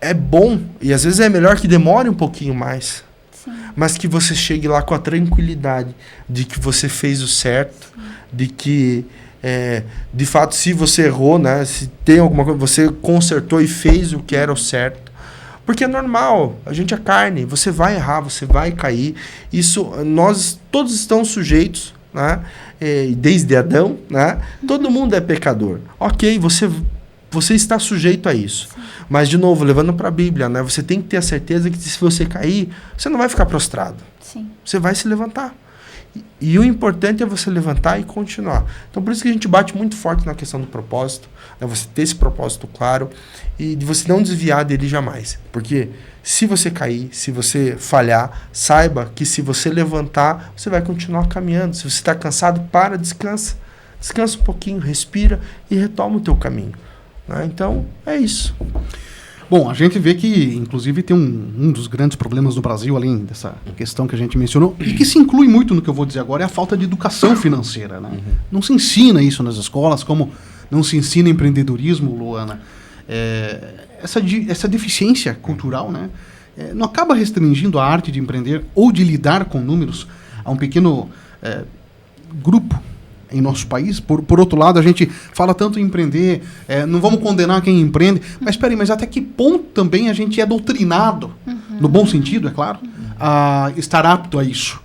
Speaker 2: é bom, e às vezes é melhor que demore um pouquinho mais. Sim. Mas que você chegue lá com a tranquilidade de que você fez o certo, sim, de que, de fato, se você errou, né, se tem alguma coisa, você consertou e fez o que era o certo. Porque é normal, a gente é carne, você vai errar, você vai cair. Isso, nós todos estamos sujeitos, né? Desde Adão, né? Todo mundo é pecador. Ok, você está sujeito a isso. Sim. Mas, de novo, levando para a Bíblia, né? Você tem que ter a certeza que se você cair, você não vai ficar prostrado.
Speaker 3: Sim.
Speaker 2: Você vai se levantar. E o importante é você levantar e continuar. Então, por isso que a gente bate muito forte na questão do propósito, né? Você ter esse propósito claro e de você não desviar dele jamais. Porque se você cair, se você falhar, saiba que se você levantar, você vai continuar caminhando. Se você está cansado, para, descansa. Descansa um pouquinho, respira e retoma o teu caminho. Né? Então, é isso.
Speaker 1: Bom, a gente vê que, inclusive, tem um dos grandes problemas no Brasil, além dessa questão que a gente mencionou, e que se inclui muito no que eu vou dizer agora, é a falta de educação financeira. Né? Não se ensina isso nas escolas, como não se ensina empreendedorismo, Luana. Essa deficiência cultural, né, não acaba restringindo a arte de empreender ou de lidar com números a um pequeno grupo em nosso país. Por outro lado, a gente fala tanto em empreender, não vamos condenar quem empreende, mas espera aí, mas até que ponto também a gente é doutrinado, no bom sentido, é claro, a estar apto a isso?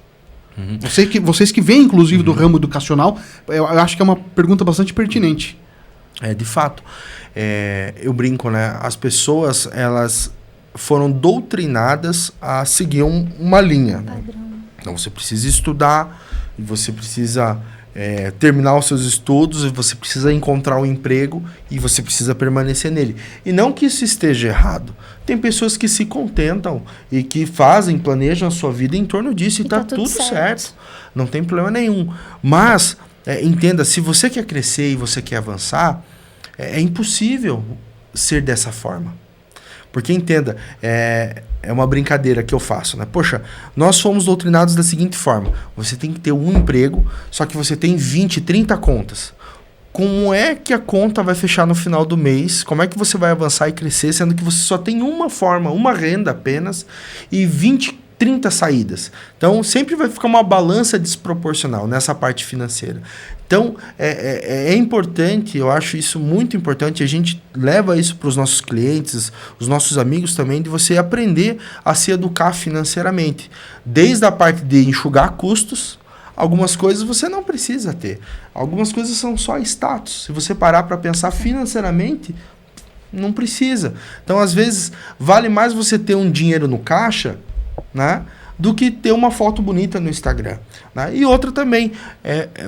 Speaker 1: Vocês que vêm, inclusive, do ramo educacional, eu acho que é uma pergunta bastante pertinente.
Speaker 2: De fato, eu brinco, né? As pessoas, elas foram doutrinadas a seguir uma linha. Né? Então, você precisa estudar, e você precisa terminar os seus estudos, e você precisa encontrar um emprego e você precisa permanecer nele. E não que isso esteja errado. Tem pessoas que se contentam e que planejam a sua vida em torno disso e está tudo certo. Não tem problema nenhum. Mas, entenda, se você quer crescer e você quer avançar, é impossível ser dessa forma. Porque, entenda, é uma brincadeira que eu faço, né? Poxa, nós fomos doutrinados da seguinte forma. Você tem que ter um emprego, só que você tem 20, 30 contas. Como é que a conta vai fechar no final do mês? Como é que você vai avançar e crescer, sendo que você só tem uma forma, uma renda apenas, e 20, 30 saídas? Então, sempre vai ficar uma balança desproporcional nessa parte financeira. Então, é importante, eu acho isso muito importante, a gente leva isso para os nossos clientes, os nossos amigos também, de você aprender a se educar financeiramente. Desde a parte de enxugar custos, algumas coisas você não precisa ter. Algumas coisas são só status. Se você parar para pensar financeiramente, não precisa. Então, às vezes, vale mais você ter um dinheiro no caixa, né, do que ter uma foto bonita no Instagram. Né? E outra também,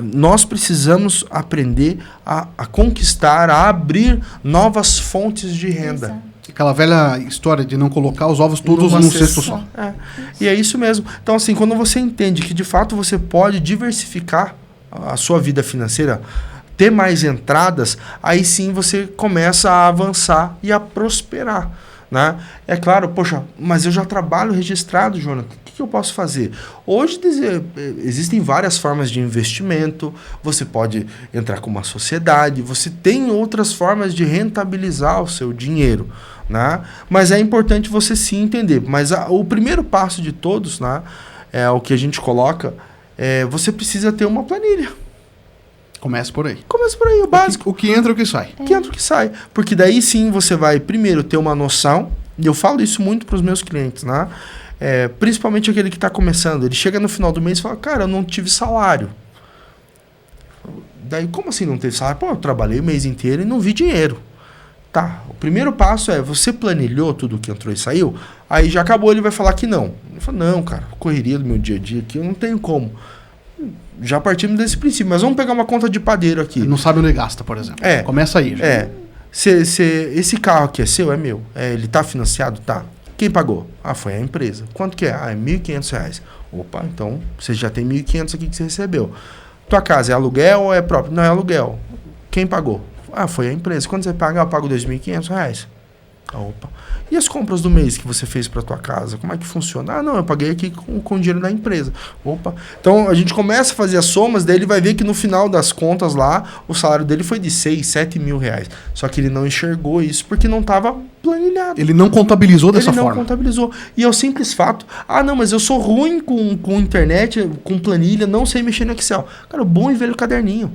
Speaker 2: nós precisamos aprender a conquistar, a abrir novas fontes de renda.
Speaker 3: Exato.
Speaker 1: Aquela velha história de não colocar os ovos todos num cesto só.
Speaker 2: E é isso mesmo. Então, assim, quando você entende que de fato você pode diversificar a sua vida financeira, ter mais entradas, aí sim você começa a avançar e a prosperar. Né? É claro, poxa, mas eu já trabalho registrado, Jonathan, o que eu posso fazer? Hoje existem várias formas de investimento, você pode entrar com uma sociedade, você tem outras formas de rentabilizar o seu dinheiro, né? Mas é importante você sim entender. Mas o primeiro passo de todos, né, o que a gente coloca, você precisa ter uma planilha.
Speaker 1: Começa por aí.
Speaker 2: Começa por aí, o básico.
Speaker 1: O que entra, o que sai.
Speaker 2: O que entra, o que sai. Porque daí sim você vai, primeiro, ter uma noção, e eu falo isso muito para os meus clientes, né? Principalmente aquele que está começando. Ele chega no final do mês e fala, cara, eu não tive salário. Daí, como assim não teve salário? Pô, eu trabalhei o mês inteiro e não vi dinheiro. Tá, o primeiro passo você planilhou tudo que entrou e saiu? Aí já acabou, ele vai falar que não. Ele fala, não, cara, correria do meu dia a dia aqui, eu não tenho como. Já partimos desse princípio, mas vamos pegar uma conta de padeiro aqui.
Speaker 1: Ele não sabe onde gasta, por exemplo. Começa aí. Já.
Speaker 2: Esse carro aqui é seu? É meu. Ele tá financiado? Tá. Quem pagou? Foi a empresa. Quanto que é? É R$1.500. Opa, então você já tem R$1.500 aqui que você recebeu. Tua casa é aluguel ou é próprio? Não, é aluguel. Quem pagou? Foi a empresa. Quando você paga? Eu pago R$2.500. Opa. E as compras do mês que você fez para tua casa? Como é que funciona? Não, eu paguei aqui com o dinheiro da empresa. Opa. Então, a gente começa a fazer as somas, daí ele vai ver que no final das contas lá, o salário dele foi de 6, 7 mil reais. Só que ele não enxergou isso porque não estava planilhado.
Speaker 1: Ele não contabilizou dessa forma.
Speaker 2: Ele não contabilizou. E é o simples fato, não, mas eu sou ruim com internet, com planilha, não sei mexer no Excel. Cara, o bom e velho caderninho.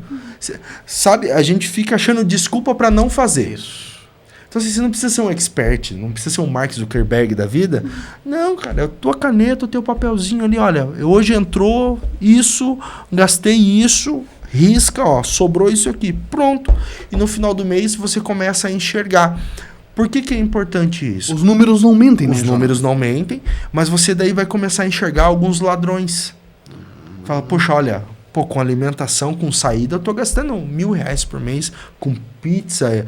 Speaker 2: Sabe, a gente fica achando desculpa para não fazer isso. Então, assim, você não precisa ser um expert, não precisa ser um Mark Zuckerberg da vida. Não, cara, é a tua caneta, o teu papelzinho ali, olha, hoje entrou isso, gastei isso, risca, ó, sobrou isso aqui, pronto. E no final do mês você começa a enxergar. Por que é importante isso?
Speaker 1: Os números não mentem, né?
Speaker 2: Os números não mentem, mas você daí vai começar a enxergar alguns ladrões. Fala, poxa, olha, com alimentação, com saída, eu tô gastando R$1.000 por mês, com pizza,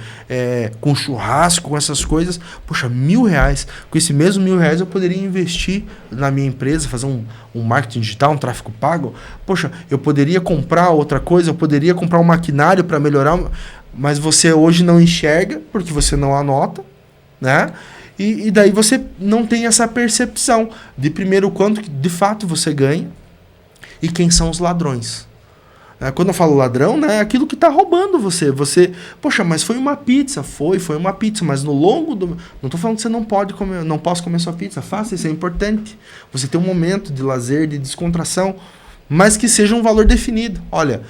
Speaker 2: com churrasco, com essas coisas. Poxa, R$1.000. Com esse mesmo R$1.000 eu poderia investir na minha empresa, fazer um marketing digital, um tráfego pago. Poxa, eu poderia comprar outra coisa, eu poderia comprar um maquinário para melhorar, mas você hoje não enxerga, porque você não anota, né? E daí você não tem essa percepção de primeiro quanto que de fato você ganha e quem são os ladrões. Quando eu falo ladrão, né, é aquilo que está roubando você. Você, poxa, mas foi uma pizza. Foi uma pizza, mas no longo do... Não estou falando que você não pode comer, não posso comer sua pizza. Faça, isso é importante. Você tem um momento de lazer, de descontração, mas que seja um valor definido. Olha,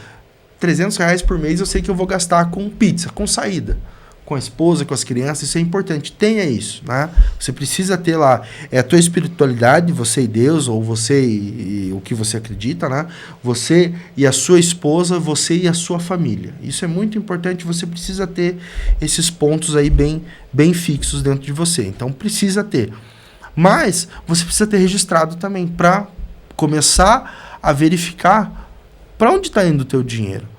Speaker 2: R$300 por mês eu sei que eu vou gastar com pizza, com saída, com a esposa, com as crianças, isso é importante. Tenha isso, né? Você precisa ter lá a tua espiritualidade, você e Deus, ou você e o que você acredita, né? Você e a sua esposa, você e a sua família. Isso é muito importante, você precisa ter esses pontos aí bem fixos dentro de você. Então, precisa ter. Mas, você precisa ter registrado também, para começar a verificar para onde está indo o teu dinheiro.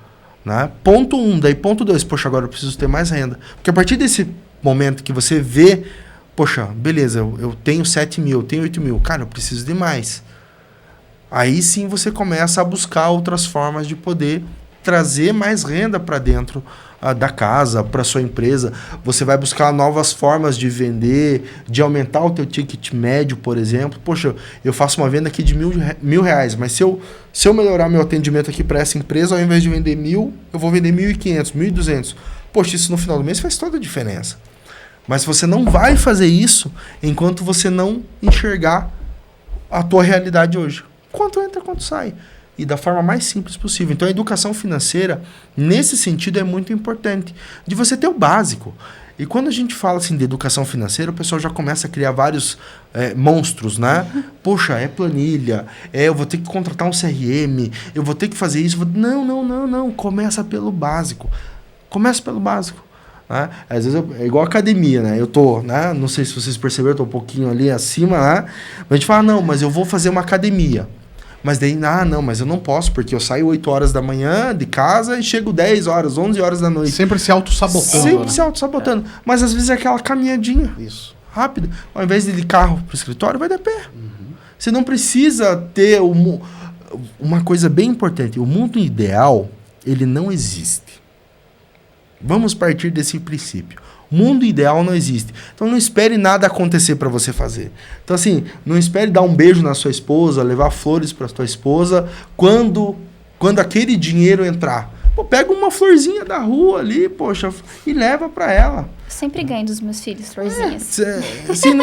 Speaker 2: Né? Ponto 1, daí ponto 2, poxa, agora eu preciso ter mais renda. Porque a partir desse momento que você vê, poxa, beleza, eu tenho 7 mil, eu tenho 8 mil, cara, eu preciso de mais. Aí sim você começa a buscar outras formas de poder trazer mais renda para dentro da casa, para sua empresa. Você vai buscar novas formas de vender, de aumentar o teu ticket médio, por exemplo. Poxa, eu faço uma venda aqui de R$1.000, mas se eu melhorar meu atendimento aqui para essa empresa, ao invés de vender 1.000, eu vou vender 1.500, 1.200. Poxa, isso no final do mês faz toda a diferença. Mas você não vai fazer isso enquanto você não enxergar a tua realidade hoje. Quanto entra, quanto sai. E da forma mais simples possível. Então, a educação financeira, nesse sentido, é muito importante. De você ter o básico. E quando a gente fala assim de educação financeira, o pessoal já começa a criar vários monstros, né? Poxa, é planilha, eu vou ter que contratar um CRM, eu vou ter que fazer isso. Não. Começa pelo básico. Começa pelo básico. Né? Às vezes é igual academia, né? Eu tô, né? Não sei se vocês perceberam, eu tô um pouquinho ali acima, né? Mas a gente fala, não, mas eu vou fazer uma academia. Mas daí, mas eu não posso, porque eu saio 8 horas da manhã de casa e chego 10 horas, 11 horas da noite.
Speaker 1: Sempre se auto-sabotando.
Speaker 2: Sempre, né? Se auto-sabotando. Mas às vezes é aquela caminhadinha.
Speaker 1: Isso. Rápida.
Speaker 2: Ao invés de ir de carro pro escritório, vai de pé. Uhum. Você não precisa ter uma coisa bem importante. O mundo ideal, ele não existe. Vamos partir desse princípio. Mundo ideal não existe. Então não espere nada acontecer para você fazer. Então assim, não espere dar um beijo na sua esposa, levar flores para sua esposa quando aquele dinheiro entrar. Pô, pega uma florzinha da rua ali, poxa, e leva para ela.
Speaker 3: Eu sempre ganho dos meus filhos florzinhas.
Speaker 2: Assim,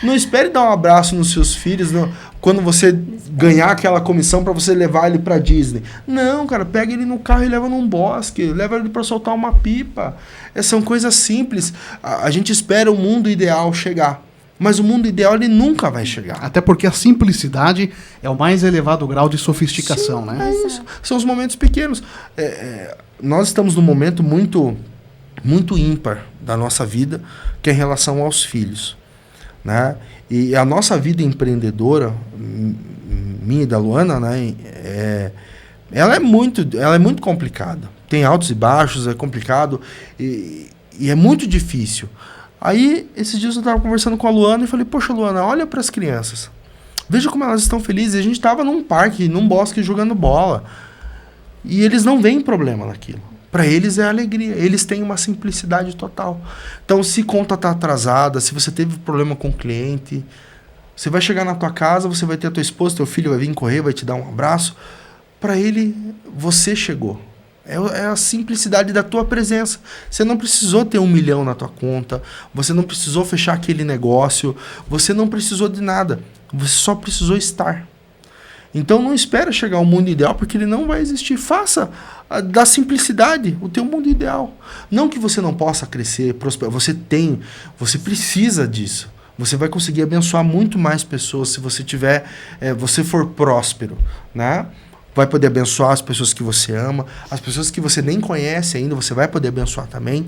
Speaker 2: não espere dar um abraço nos seus filhos quando você ganhar aquela comissão para você levar ele para Disney. Não, cara, pega ele no carro e leva num bosque, leva ele para soltar uma pipa. São coisas simples. A gente espera o mundo ideal chegar. Mas o mundo ideal, ele nunca vai chegar.
Speaker 1: Até porque a simplicidade é o mais elevado grau de sofisticação,
Speaker 2: sim,
Speaker 1: né?
Speaker 2: É isso. São os momentos pequenos. Nós estamos num momento muito, muito ímpar da nossa vida, que é em relação aos filhos. Né? E a nossa vida empreendedora, minha e da Luana, né? Ela é muito complicada. Tem altos e baixos, é complicado e é muito difícil. Aí, esses dias eu estava conversando com a Luana e falei, poxa, Luana, olha para as crianças. Veja como elas estão felizes. A gente estava num parque, num bosque, jogando bola. E eles não veem problema naquilo. Para eles é alegria. Eles têm uma simplicidade total. Então, se conta está atrasada, se você teve problema com o cliente, você vai chegar na tua casa, você vai ter a tua esposa, teu filho vai vir correr, vai te dar um abraço. Para ele, você chegou. É a simplicidade da tua presença. Você não precisou ter 1 milhão na tua conta. Você não precisou fechar aquele negócio. Você não precisou de nada. Você só precisou estar. Então não espera chegar ao mundo ideal, porque ele não vai existir. Faça da simplicidade o teu mundo ideal. Não que você não possa crescer, prosperar. Você precisa disso. Você vai conseguir abençoar muito mais pessoas se você tiver, você for próspero, né? Vai poder abençoar as pessoas que você ama, as pessoas que você nem conhece ainda, você vai poder abençoar também.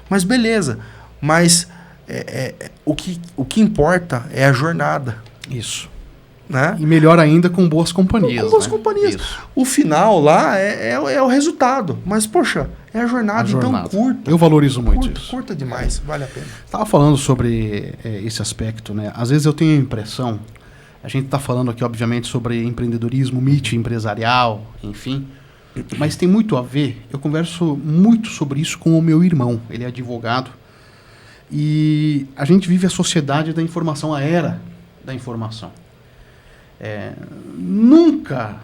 Speaker 2: Mas beleza. Mas o que importa é a jornada.
Speaker 1: Isso.
Speaker 2: Né?
Speaker 1: E melhor ainda com boas companhias.
Speaker 2: Com boas
Speaker 1: né?
Speaker 2: companhias.
Speaker 1: Isso.
Speaker 2: O final lá é o resultado. Mas, poxa, é a jornada, então curta.
Speaker 1: Eu valorizo muito isso.
Speaker 2: Curta demais, vale a pena.
Speaker 1: Estava falando sobre esse aspecto, né? Às vezes eu tenho a impressão, a gente está falando aqui, obviamente, sobre empreendedorismo, mito empresarial, enfim, mas tem muito a ver. Eu converso muito sobre isso com o meu irmão, ele é advogado, e a gente vive a sociedade da informação, a era da informação. Nunca,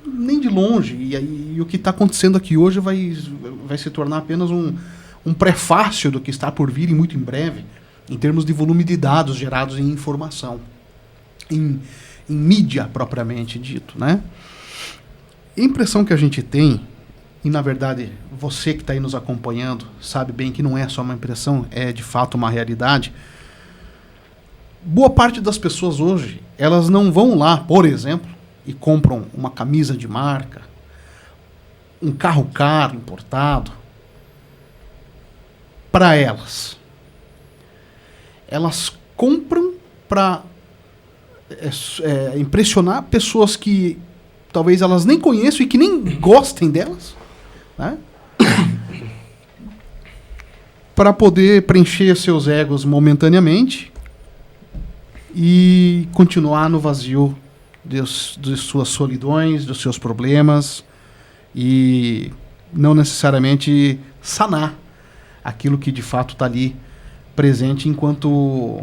Speaker 1: nem de longe, e o que está acontecendo aqui hoje vai se tornar apenas um prefácio do que está por vir e muito em breve, em termos de volume de dados gerados em informação, em mídia propriamente dito, né? A impressão que a gente tem, e na verdade você que está aí nos acompanhando sabe bem que não é só uma impressão, é de fato uma realidade. Boa parte das pessoas hoje, elas não vão lá, por exemplo, e compram uma camisa de marca, um carro caro, importado, para elas. Elas compram para impressionar pessoas que talvez elas nem conheçam e que nem gostem delas, né? Para poder preencher seus egos momentaneamente e continuar no vazio de suas solidões, dos seus problemas, e não necessariamente sanar aquilo que de fato está ali presente enquanto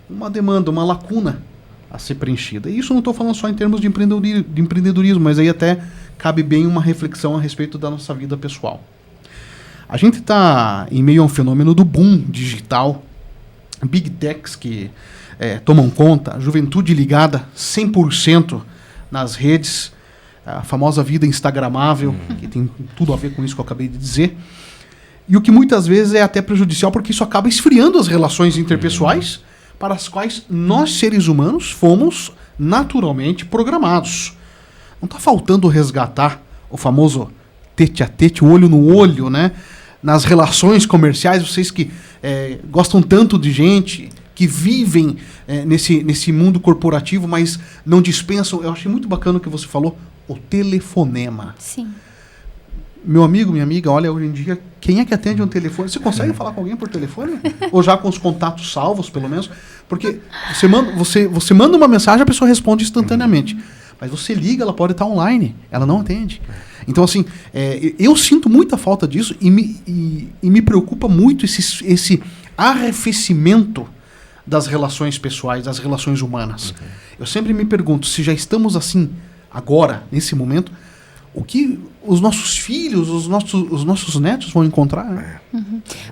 Speaker 1: uma demanda, uma lacuna a ser preenchida. E isso não estou falando só em termos de empreendedorismo, mas aí até cabe bem uma reflexão a respeito da nossa vida pessoal. A gente está em meio a um fenômeno do boom digital, big techs que tomam conta, a juventude ligada 100% nas redes, a famosa vida instagramável, que tem tudo a ver com isso que eu acabei de dizer, e o que muitas vezes é até prejudicial, porque isso acaba esfriando as relações interpessoais para as quais nós, seres humanos, fomos naturalmente programados. Não está faltando resgatar o famoso tete a tete, o olho no olho, né? Nas relações comerciais, vocês que gostam tanto de gente, que vivem nesse mundo corporativo, mas não dispensam. Eu achei muito bacana o que você falou, o telefonema.
Speaker 3: Sim.
Speaker 1: Meu amigo, minha amiga, olha, hoje em dia, quem é que atende um telefone? Você consegue falar com alguém por telefone? Ou já com os contatos salvos, pelo menos? Porque você manda uma mensagem, a pessoa responde instantaneamente. Mas você liga, ela pode estar online, ela não atende. Então, assim, eu sinto muita falta disso e me preocupa muito esse arrefecimento das relações pessoais, das relações humanas. Eu sempre me pergunto, se já estamos assim, agora, nesse momento, o que os nossos filhos, os nossos netos vão encontrar? Né?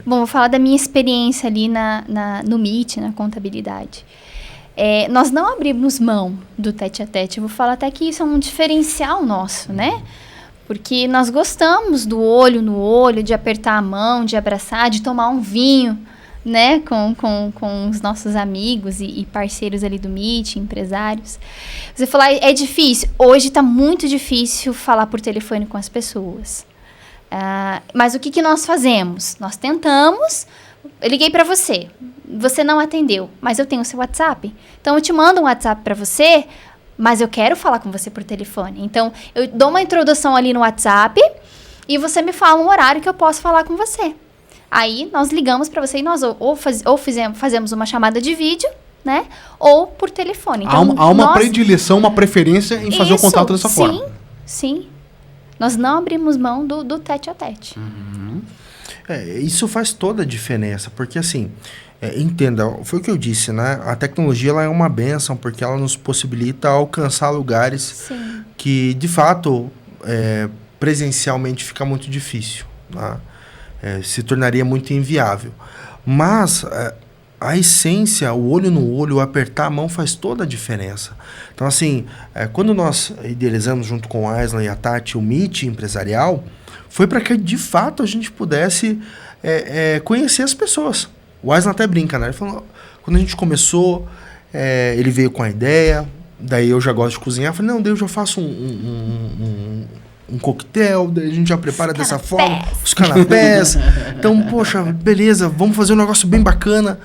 Speaker 3: Bom, vou falar da minha experiência ali no MIT, na contabilidade. Nós não abrimos mão do tete-a-tete. Eu vou falar até que isso é um diferencial nosso, né? Porque nós gostamos do olho no olho, de apertar a mão, de abraçar, de tomar um vinho, né? Com os nossos amigos e parceiros ali do MIT, empresários. Você falar, é difícil. Hoje está muito difícil falar por telefone com as pessoas. Mas o que nós fazemos? Nós tentamos. Eu liguei para você. Você não atendeu, mas eu tenho o seu WhatsApp. Então, eu te mando um WhatsApp para você, mas eu quero falar com você por telefone. Então, eu dou uma introdução ali no WhatsApp e você me fala um horário que eu posso falar com você. Aí, nós ligamos para você e nós fazemos uma chamada de vídeo, né? Ou por telefone. Então,
Speaker 1: há uma predileção, uma preferência em fazer o contato dessa forma.
Speaker 3: Sim. Nós não abrimos mão do tete-a-tete.
Speaker 2: Isso faz toda a diferença, porque assim, entenda, foi o que eu disse, né? A tecnologia ela é uma bênção, porque ela nos possibilita alcançar lugares que, de fato, presencialmente fica muito difícil, né? Se tornaria muito inviável. Mas a essência, o olho no olho, o apertar a mão faz toda a diferença. Então, assim, quando nós idealizamos junto com o Aislan e a Tati o Meet empresarial, foi para que, de fato, a gente pudesse conhecer as pessoas. O Aislan até brinca, né? Ele falou, quando a gente começou, ele veio com a ideia, daí eu já gosto de cozinhar. Eu falei, não, daí eu já faço um coquetel, daí a gente já prepara dessa forma, os canapés. Então, poxa, beleza, vamos fazer um negócio bem bacana.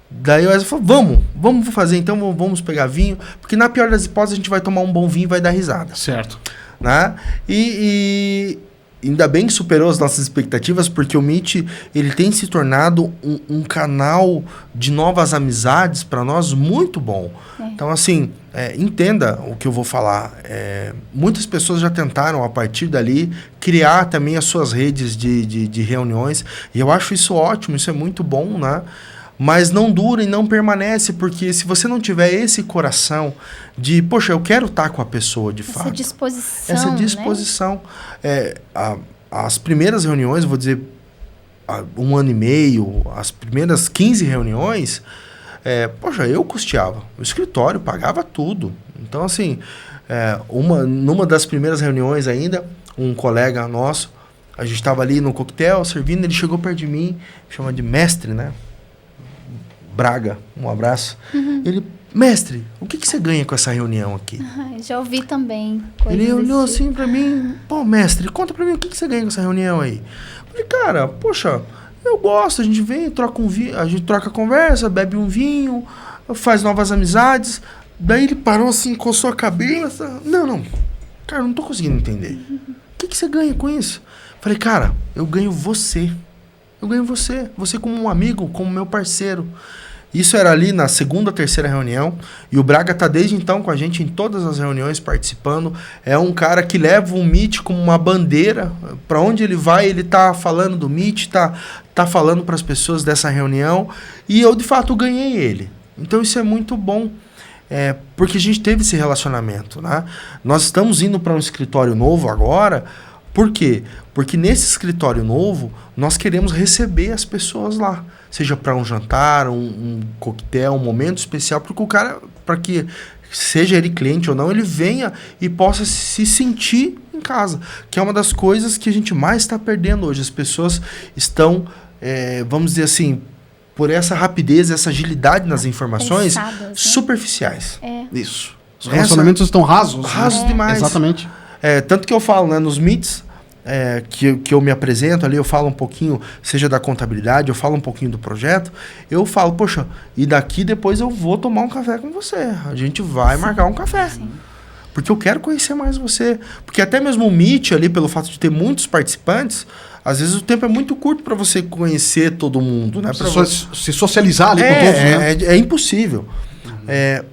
Speaker 2: Daí o Wesley falou, vamos fazer, então vamos pegar vinho, porque na pior das hipóteses a gente vai tomar um bom vinho e vai dar risada.
Speaker 1: Certo.
Speaker 2: Né? E ainda bem que superou as nossas expectativas, porque o Meet, ele tem se tornado um canal de novas amizades para nós muito bom. Então, assim, entenda o que eu vou falar. Muitas pessoas já tentaram, a partir dali, criar também as suas redes de reuniões, e eu acho isso ótimo, isso é muito bom, né? Mas não dura e não permanece, porque se você não tiver esse coração de, poxa, eu quero estar com a pessoa de fato. Essa disposição. Né? As primeiras reuniões, vou dizer, 1 ano e meio, as primeiras 15 reuniões, poxa, eu custeava. O escritório pagava tudo. Então, assim, numa das primeiras reuniões ainda, um colega nosso, a gente estava ali no coquetel, servindo, ele chegou perto de mim, chama de mestre, né? Braga, um abraço. Ele, mestre, o que você ganha com essa reunião aqui?
Speaker 3: Já ouvi também.
Speaker 2: Ele olhou assim pra mim, pô, mestre, conta pra mim o que você ganha com essa reunião aí. Eu falei, cara, poxa, eu gosto, a gente vem, troca um vinho, a gente troca conversa, bebe um vinho, faz novas amizades. Daí ele parou assim, coçou a cabeça. Não, cara, não tô conseguindo entender. O que você ganha com isso? Eu falei, cara, eu ganho você. Eu ganho você como um amigo, como meu parceiro. Isso era ali na segunda, terceira reunião, e o Braga tá desde então com a gente em todas as reuniões participando. É um cara que leva o Meet como uma bandeira, para onde ele vai, ele tá falando do Meet, tá falando para as pessoas dessa reunião, e eu de fato ganhei ele. Então isso é muito bom, porque a gente teve esse relacionamento, né? Nós estamos indo para um escritório novo agora. Por quê? Porque nesse escritório novo, nós queremos receber as pessoas lá. Seja para um jantar, um coquetel, um momento especial, porque o cara, para que seja ele cliente ou não, ele venha e possa se sentir em casa. Que é uma das coisas que a gente mais está perdendo hoje. As pessoas estão, vamos dizer assim, por essa rapidez, essa agilidade nas informações, superficiais.
Speaker 1: Isso. Os relacionamentos estão rasos.
Speaker 2: Rasos demais.
Speaker 1: Exatamente.
Speaker 2: Tanto que eu falo, né, nos Meets, que eu me apresento ali, eu falo um pouquinho, seja da contabilidade, eu falo um pouquinho do projeto, eu falo, poxa, e daqui depois eu vou tomar um café com você. A gente vai marcar um café. Sim. Porque eu quero conhecer mais você. Porque até mesmo o Meet ali, pelo fato de ter muitos participantes, às vezes o tempo é muito curto para você conhecer todo mundo, né?
Speaker 1: Se socializar ali com todos, né?
Speaker 2: É impossível.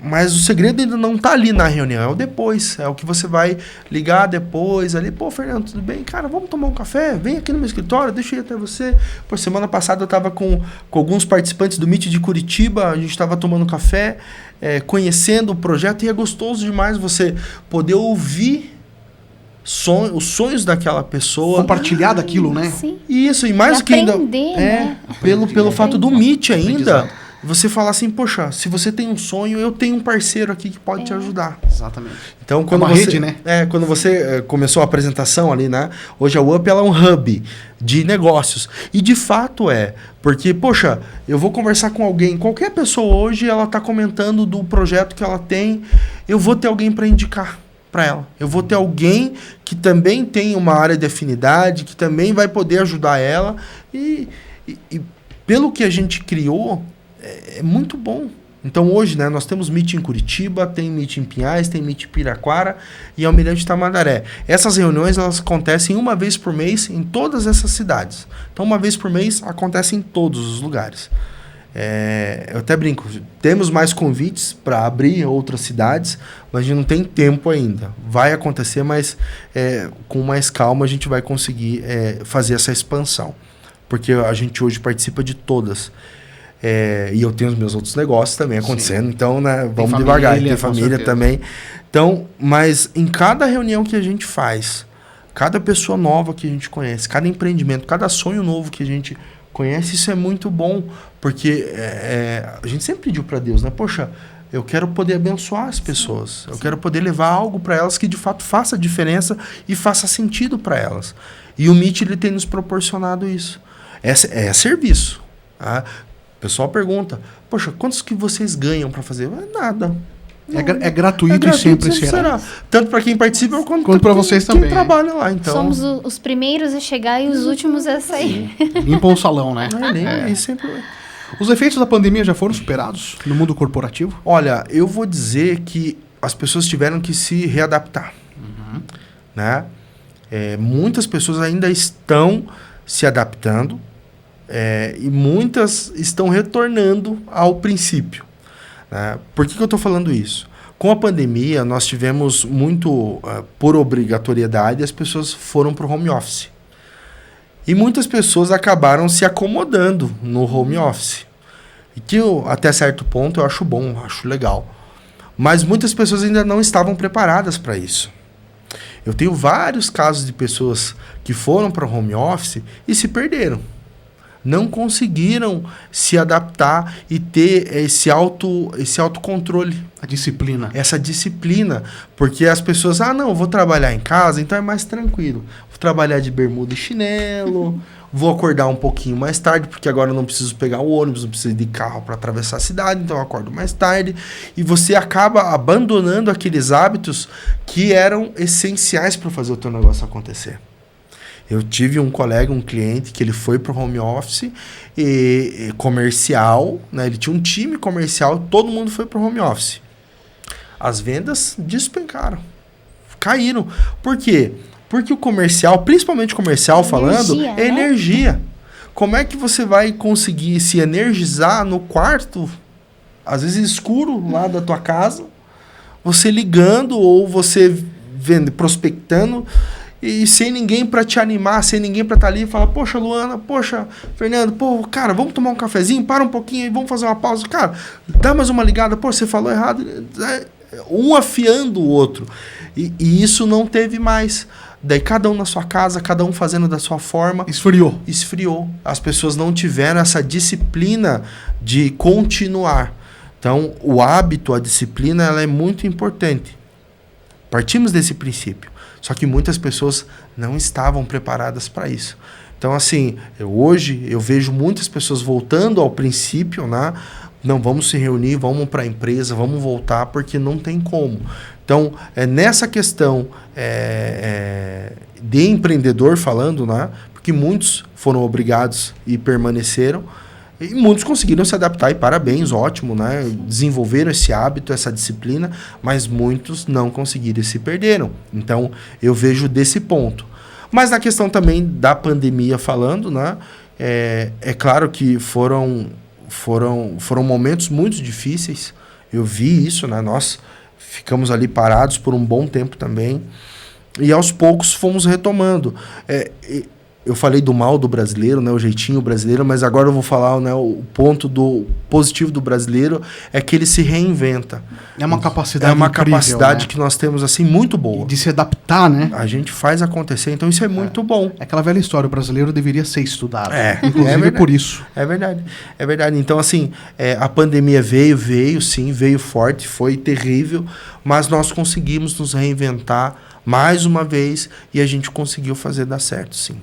Speaker 2: Mas o segredo ainda não tá ali na reunião, é o depois, é o que você vai ligar depois ali, pô, Fernando, tudo bem? Cara, vamos tomar um café? Vem aqui no meu escritório, deixa eu ir até você. Pô, semana passada eu tava com alguns participantes do Meet de Curitiba, a gente tava tomando café, conhecendo o projeto, e é gostoso demais você poder ouvir os sonhos daquela pessoa.
Speaker 1: Compartilhar daquilo, né?
Speaker 3: Sim.
Speaker 2: Isso, e mais do que ainda...
Speaker 3: né?
Speaker 2: Pelo fato do Meet ainda... Você fala assim, poxa, se você tem um sonho, eu tenho um parceiro aqui que pode te ajudar.
Speaker 1: Exatamente.
Speaker 2: Então, quando
Speaker 1: rede, né?
Speaker 2: Quando você começou a apresentação ali, né? Hoje a UP ela é um hub de negócios. E de fato porque, poxa, eu vou conversar com alguém, qualquer pessoa hoje, ela está comentando do projeto que ela tem, eu vou ter alguém para indicar para ela. Eu vou ter alguém que também tem uma área de afinidade, que também vai poder ajudar ela. E pelo que a gente criou, é muito bom. Então hoje, né, nós temos Meet em Curitiba, tem Meet em Pinhais, tem Meet em Piraquara e Almirante Tamandaré. Essas reuniões elas acontecem uma vez por mês em todas essas cidades. Então uma vez por mês acontece em todos os lugares. Eu até brinco, temos mais convites para abrir outras cidades, mas a gente não tem tempo ainda. Vai acontecer, mas com mais calma a gente vai conseguir fazer essa expansão. Porque a gente hoje participa de todas. E eu tenho os meus outros negócios também acontecendo. Sim. Então, né, vamos devagar. Tem família também. Então, mas em cada reunião que a gente faz, Cada pessoa nova que a gente conhece, cada empreendimento, cada sonho novo que a gente conhece, isso é muito bom, porque a gente sempre pediu para Deus, né? Poxa, eu quero poder abençoar as pessoas, eu quero poder levar algo para elas que de fato faça diferença e faça sentido para elas. E o Meet, ele tem nos proporcionado isso. É serviço. Tá? O pessoal pergunta, poxa, quantos que vocês ganham para fazer? Nada.
Speaker 1: É gratuito e sempre será.
Speaker 2: Tanto para quem participa quanto
Speaker 1: para vocês
Speaker 2: quem
Speaker 1: também.
Speaker 2: Trabalha lá. Então,
Speaker 3: somos os primeiros a chegar e os últimos a sair.
Speaker 1: Limpam o salão, né?
Speaker 2: Sempre...
Speaker 1: Os efeitos da pandemia já foram superados no mundo corporativo?
Speaker 2: Olha, eu vou dizer que as pessoas tiveram que se readaptar. Né? Muitas pessoas ainda estão se adaptando e muitas estão retornando ao princípio. Por que eu estou falando isso? Com a pandemia, nós tivemos muito, por obrigatoriedade, as pessoas foram para o home office. E muitas pessoas acabaram se acomodando no home office. E que até certo ponto eu acho bom, acho legal. Mas muitas pessoas ainda não estavam preparadas para isso. Eu tenho vários casos de pessoas que foram para o home office e se perderam. Não conseguiram se adaptar e ter esse autocontrole.
Speaker 1: A disciplina.
Speaker 2: Essa disciplina. Porque as pessoas, não, eu vou trabalhar em casa, então é mais tranquilo. Vou trabalhar de bermuda e chinelo, vou acordar um pouquinho mais tarde, porque agora eu não preciso pegar o ônibus, não preciso de carro para atravessar a cidade, então eu acordo mais tarde. E você acaba abandonando aqueles hábitos que eram essenciais para fazer o teu negócio acontecer. Eu tive um colega, um cliente, que ele foi para o home office e comercial, né? Ele tinha um time comercial, todo mundo foi para o home office. As vendas despencaram, caíram. Por quê? Porque o comercial, principalmente comercial falando, é energia. Como é que você vai conseguir se energizar no quarto, às vezes escuro lá da tua casa, você ligando ou você prospectando, e sem ninguém para te animar, sem ninguém para estar ali e falar, poxa, Luana, poxa, Fernando, pô, cara, vamos tomar um cafezinho, para um pouquinho aí, vamos fazer uma pausa. Cara, dá mais uma ligada, pô, você falou errado. Um afiando o outro. E isso não teve mais. Daí cada um na sua casa, cada um fazendo da sua forma. Esfriou. As pessoas não tiveram essa disciplina de continuar. Então, o hábito, a disciplina, ela é muito importante. Partimos desse princípio. Só que muitas pessoas não estavam preparadas para isso. Então, assim, hoje eu vejo muitas pessoas voltando ao princípio, né? Não, vamos se reunir, vamos para a empresa, vamos voltar, porque não tem como. Então, nessa questão de empreendedor falando, né? Porque muitos foram obrigados e permaneceram, e muitos conseguiram se adaptar, e parabéns, ótimo, né? Desenvolveram esse hábito, essa disciplina, mas muitos não conseguiram e se perderam. Então, eu vejo desse ponto. Mas na questão também da pandemia falando, né? É claro que foram momentos muito difíceis. Eu vi isso, né? Nós ficamos ali parados por um bom tempo também. E aos poucos fomos retomando. Eu falei do mal do brasileiro, né, o jeitinho brasileiro, mas agora eu vou falar, né, o ponto do positivo do brasileiro é que ele se reinventa.
Speaker 1: É uma capacidade
Speaker 2: É uma
Speaker 1: incrível,
Speaker 2: capacidade, né,
Speaker 1: que
Speaker 2: nós temos assim muito boa.
Speaker 1: De se adaptar, né?
Speaker 2: A gente faz acontecer, então isso é muito bom.
Speaker 1: É aquela velha história, o brasileiro deveria ser estudado.
Speaker 2: Inclusive
Speaker 1: por isso.
Speaker 2: É verdade. Então, assim, a pandemia veio sim, veio forte, foi terrível, mas nós conseguimos nos reinventar mais uma vez e a gente conseguiu fazer dar certo, sim.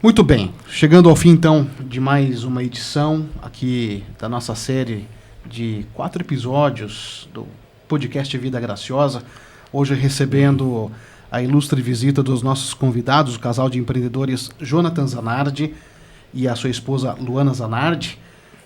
Speaker 1: Muito bem, chegando ao fim então de mais uma edição aqui da nossa série de 4 episódios do podcast Vida Graciosa, hoje recebendo a ilustre visita dos nossos convidados, o casal de empreendedores Jonathan Zanardi e a sua esposa Luana Zanardi,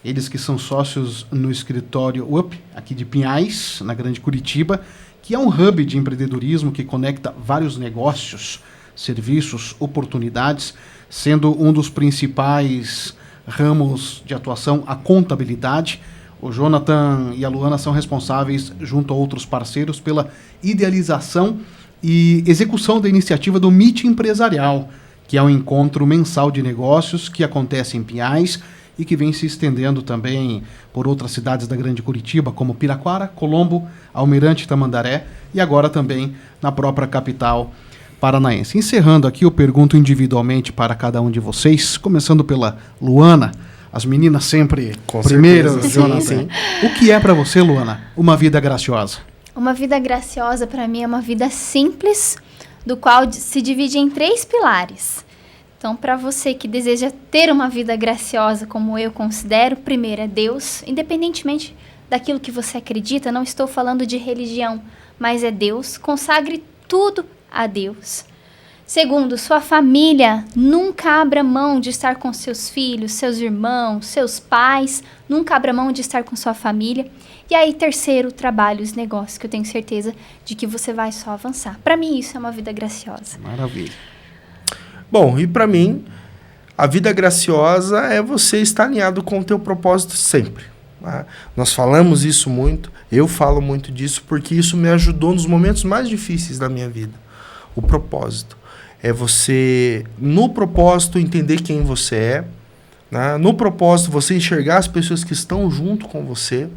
Speaker 1: eles que são sócios no escritório UP, aqui de Pinhais, na Grande Curitiba, que é um hub de empreendedorismo que conecta vários negócios, serviços, oportunidades, sendo um dos principais ramos de atuação a contabilidade. O Jonathan e a Luana são responsáveis, junto a outros parceiros, pela idealização e execução da iniciativa do Meet Empresarial, que é um encontro mensal de negócios que acontece em Pinhais e que vem se estendendo também por outras cidades da Grande Curitiba, como Piraquara, Colombo, Almirante Tamandaré e agora também na própria capital paranaense. Encerrando aqui, eu pergunto individualmente para cada um de vocês, começando pela Luana, as meninas sempre
Speaker 2: Com
Speaker 1: primeiro,
Speaker 2: certeza,
Speaker 1: Jonathan.
Speaker 2: sim.
Speaker 1: O que é para você, Luana, uma vida graciosa?
Speaker 3: Uma vida graciosa para mim é uma vida simples, do qual se divide em 3 pilares. Então, para você que deseja ter uma vida graciosa, como eu considero, primeiro é Deus, independentemente daquilo que você acredita, não estou falando de religião, mas é Deus, consagre tudo a Deus. Segundo, sua família, nunca abra mão de estar com seus filhos, seus irmãos, seus pais, nunca abra mão de estar com sua família. E aí, terceiro, trabalho, os negócios, que eu tenho certeza de que você vai só avançar. Para mim, isso é uma vida graciosa.
Speaker 1: Maravilha.
Speaker 2: Bom, e para mim, a vida graciosa é você estar alinhado com o teu propósito sempre. Tá? Nós falamos isso muito, eu falo muito disso, porque isso me ajudou nos momentos mais difíceis da minha vida. O propósito. É você, no propósito, entender quem você é. Né? No propósito, você enxergar as pessoas que estão junto com você.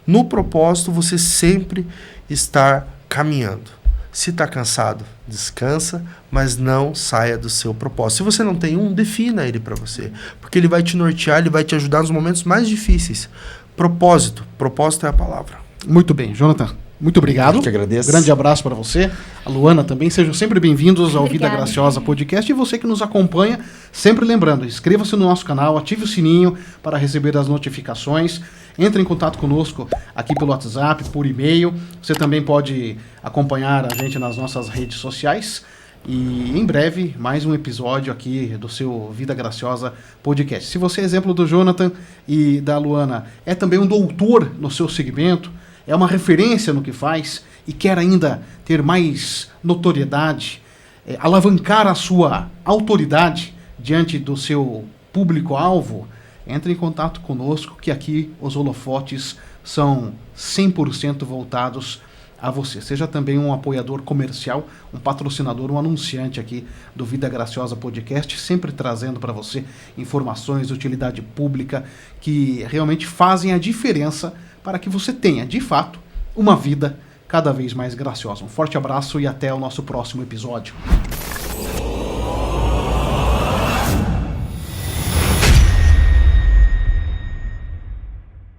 Speaker 2: No propósito, você sempre estar caminhando. Se está cansado, descansa, mas não saia do seu propósito. Se você não tem um, defina ele para você. Porque ele vai te nortear, ele vai te ajudar nos momentos mais difíceis. Propósito. Propósito é a palavra.
Speaker 1: Muito bem, Jonathan. Muito obrigado.
Speaker 2: Eu que agradeço.
Speaker 1: Grande abraço para você. A Luana também. Sejam sempre bem-vindos ao Vida
Speaker 3: Obrigada.
Speaker 1: Graciosa Podcast. E você que nos acompanha, sempre lembrando, inscreva-se no nosso canal, ative o sininho para receber as notificações. Entre em contato conosco aqui pelo WhatsApp, por e-mail. Você também pode acompanhar a gente nas nossas redes sociais. E em breve, mais um episódio aqui do seu Vida Graciosa Podcast. Se você é exemplo do Jonathan e da Luana, é também um doutor no seu segmento, é uma referência no que faz e quer ainda ter mais notoriedade, alavancar a sua autoridade diante do seu público-alvo, entre em contato conosco, que aqui os holofotes são 100% voltados a você. Seja também um apoiador comercial, um patrocinador, um anunciante aqui do Vida Graciosa Podcast, sempre trazendo para você informações de utilidade pública que realmente fazem a diferença para que você tenha, de fato, uma vida cada vez mais graciosa. Um forte abraço e até o nosso próximo episódio.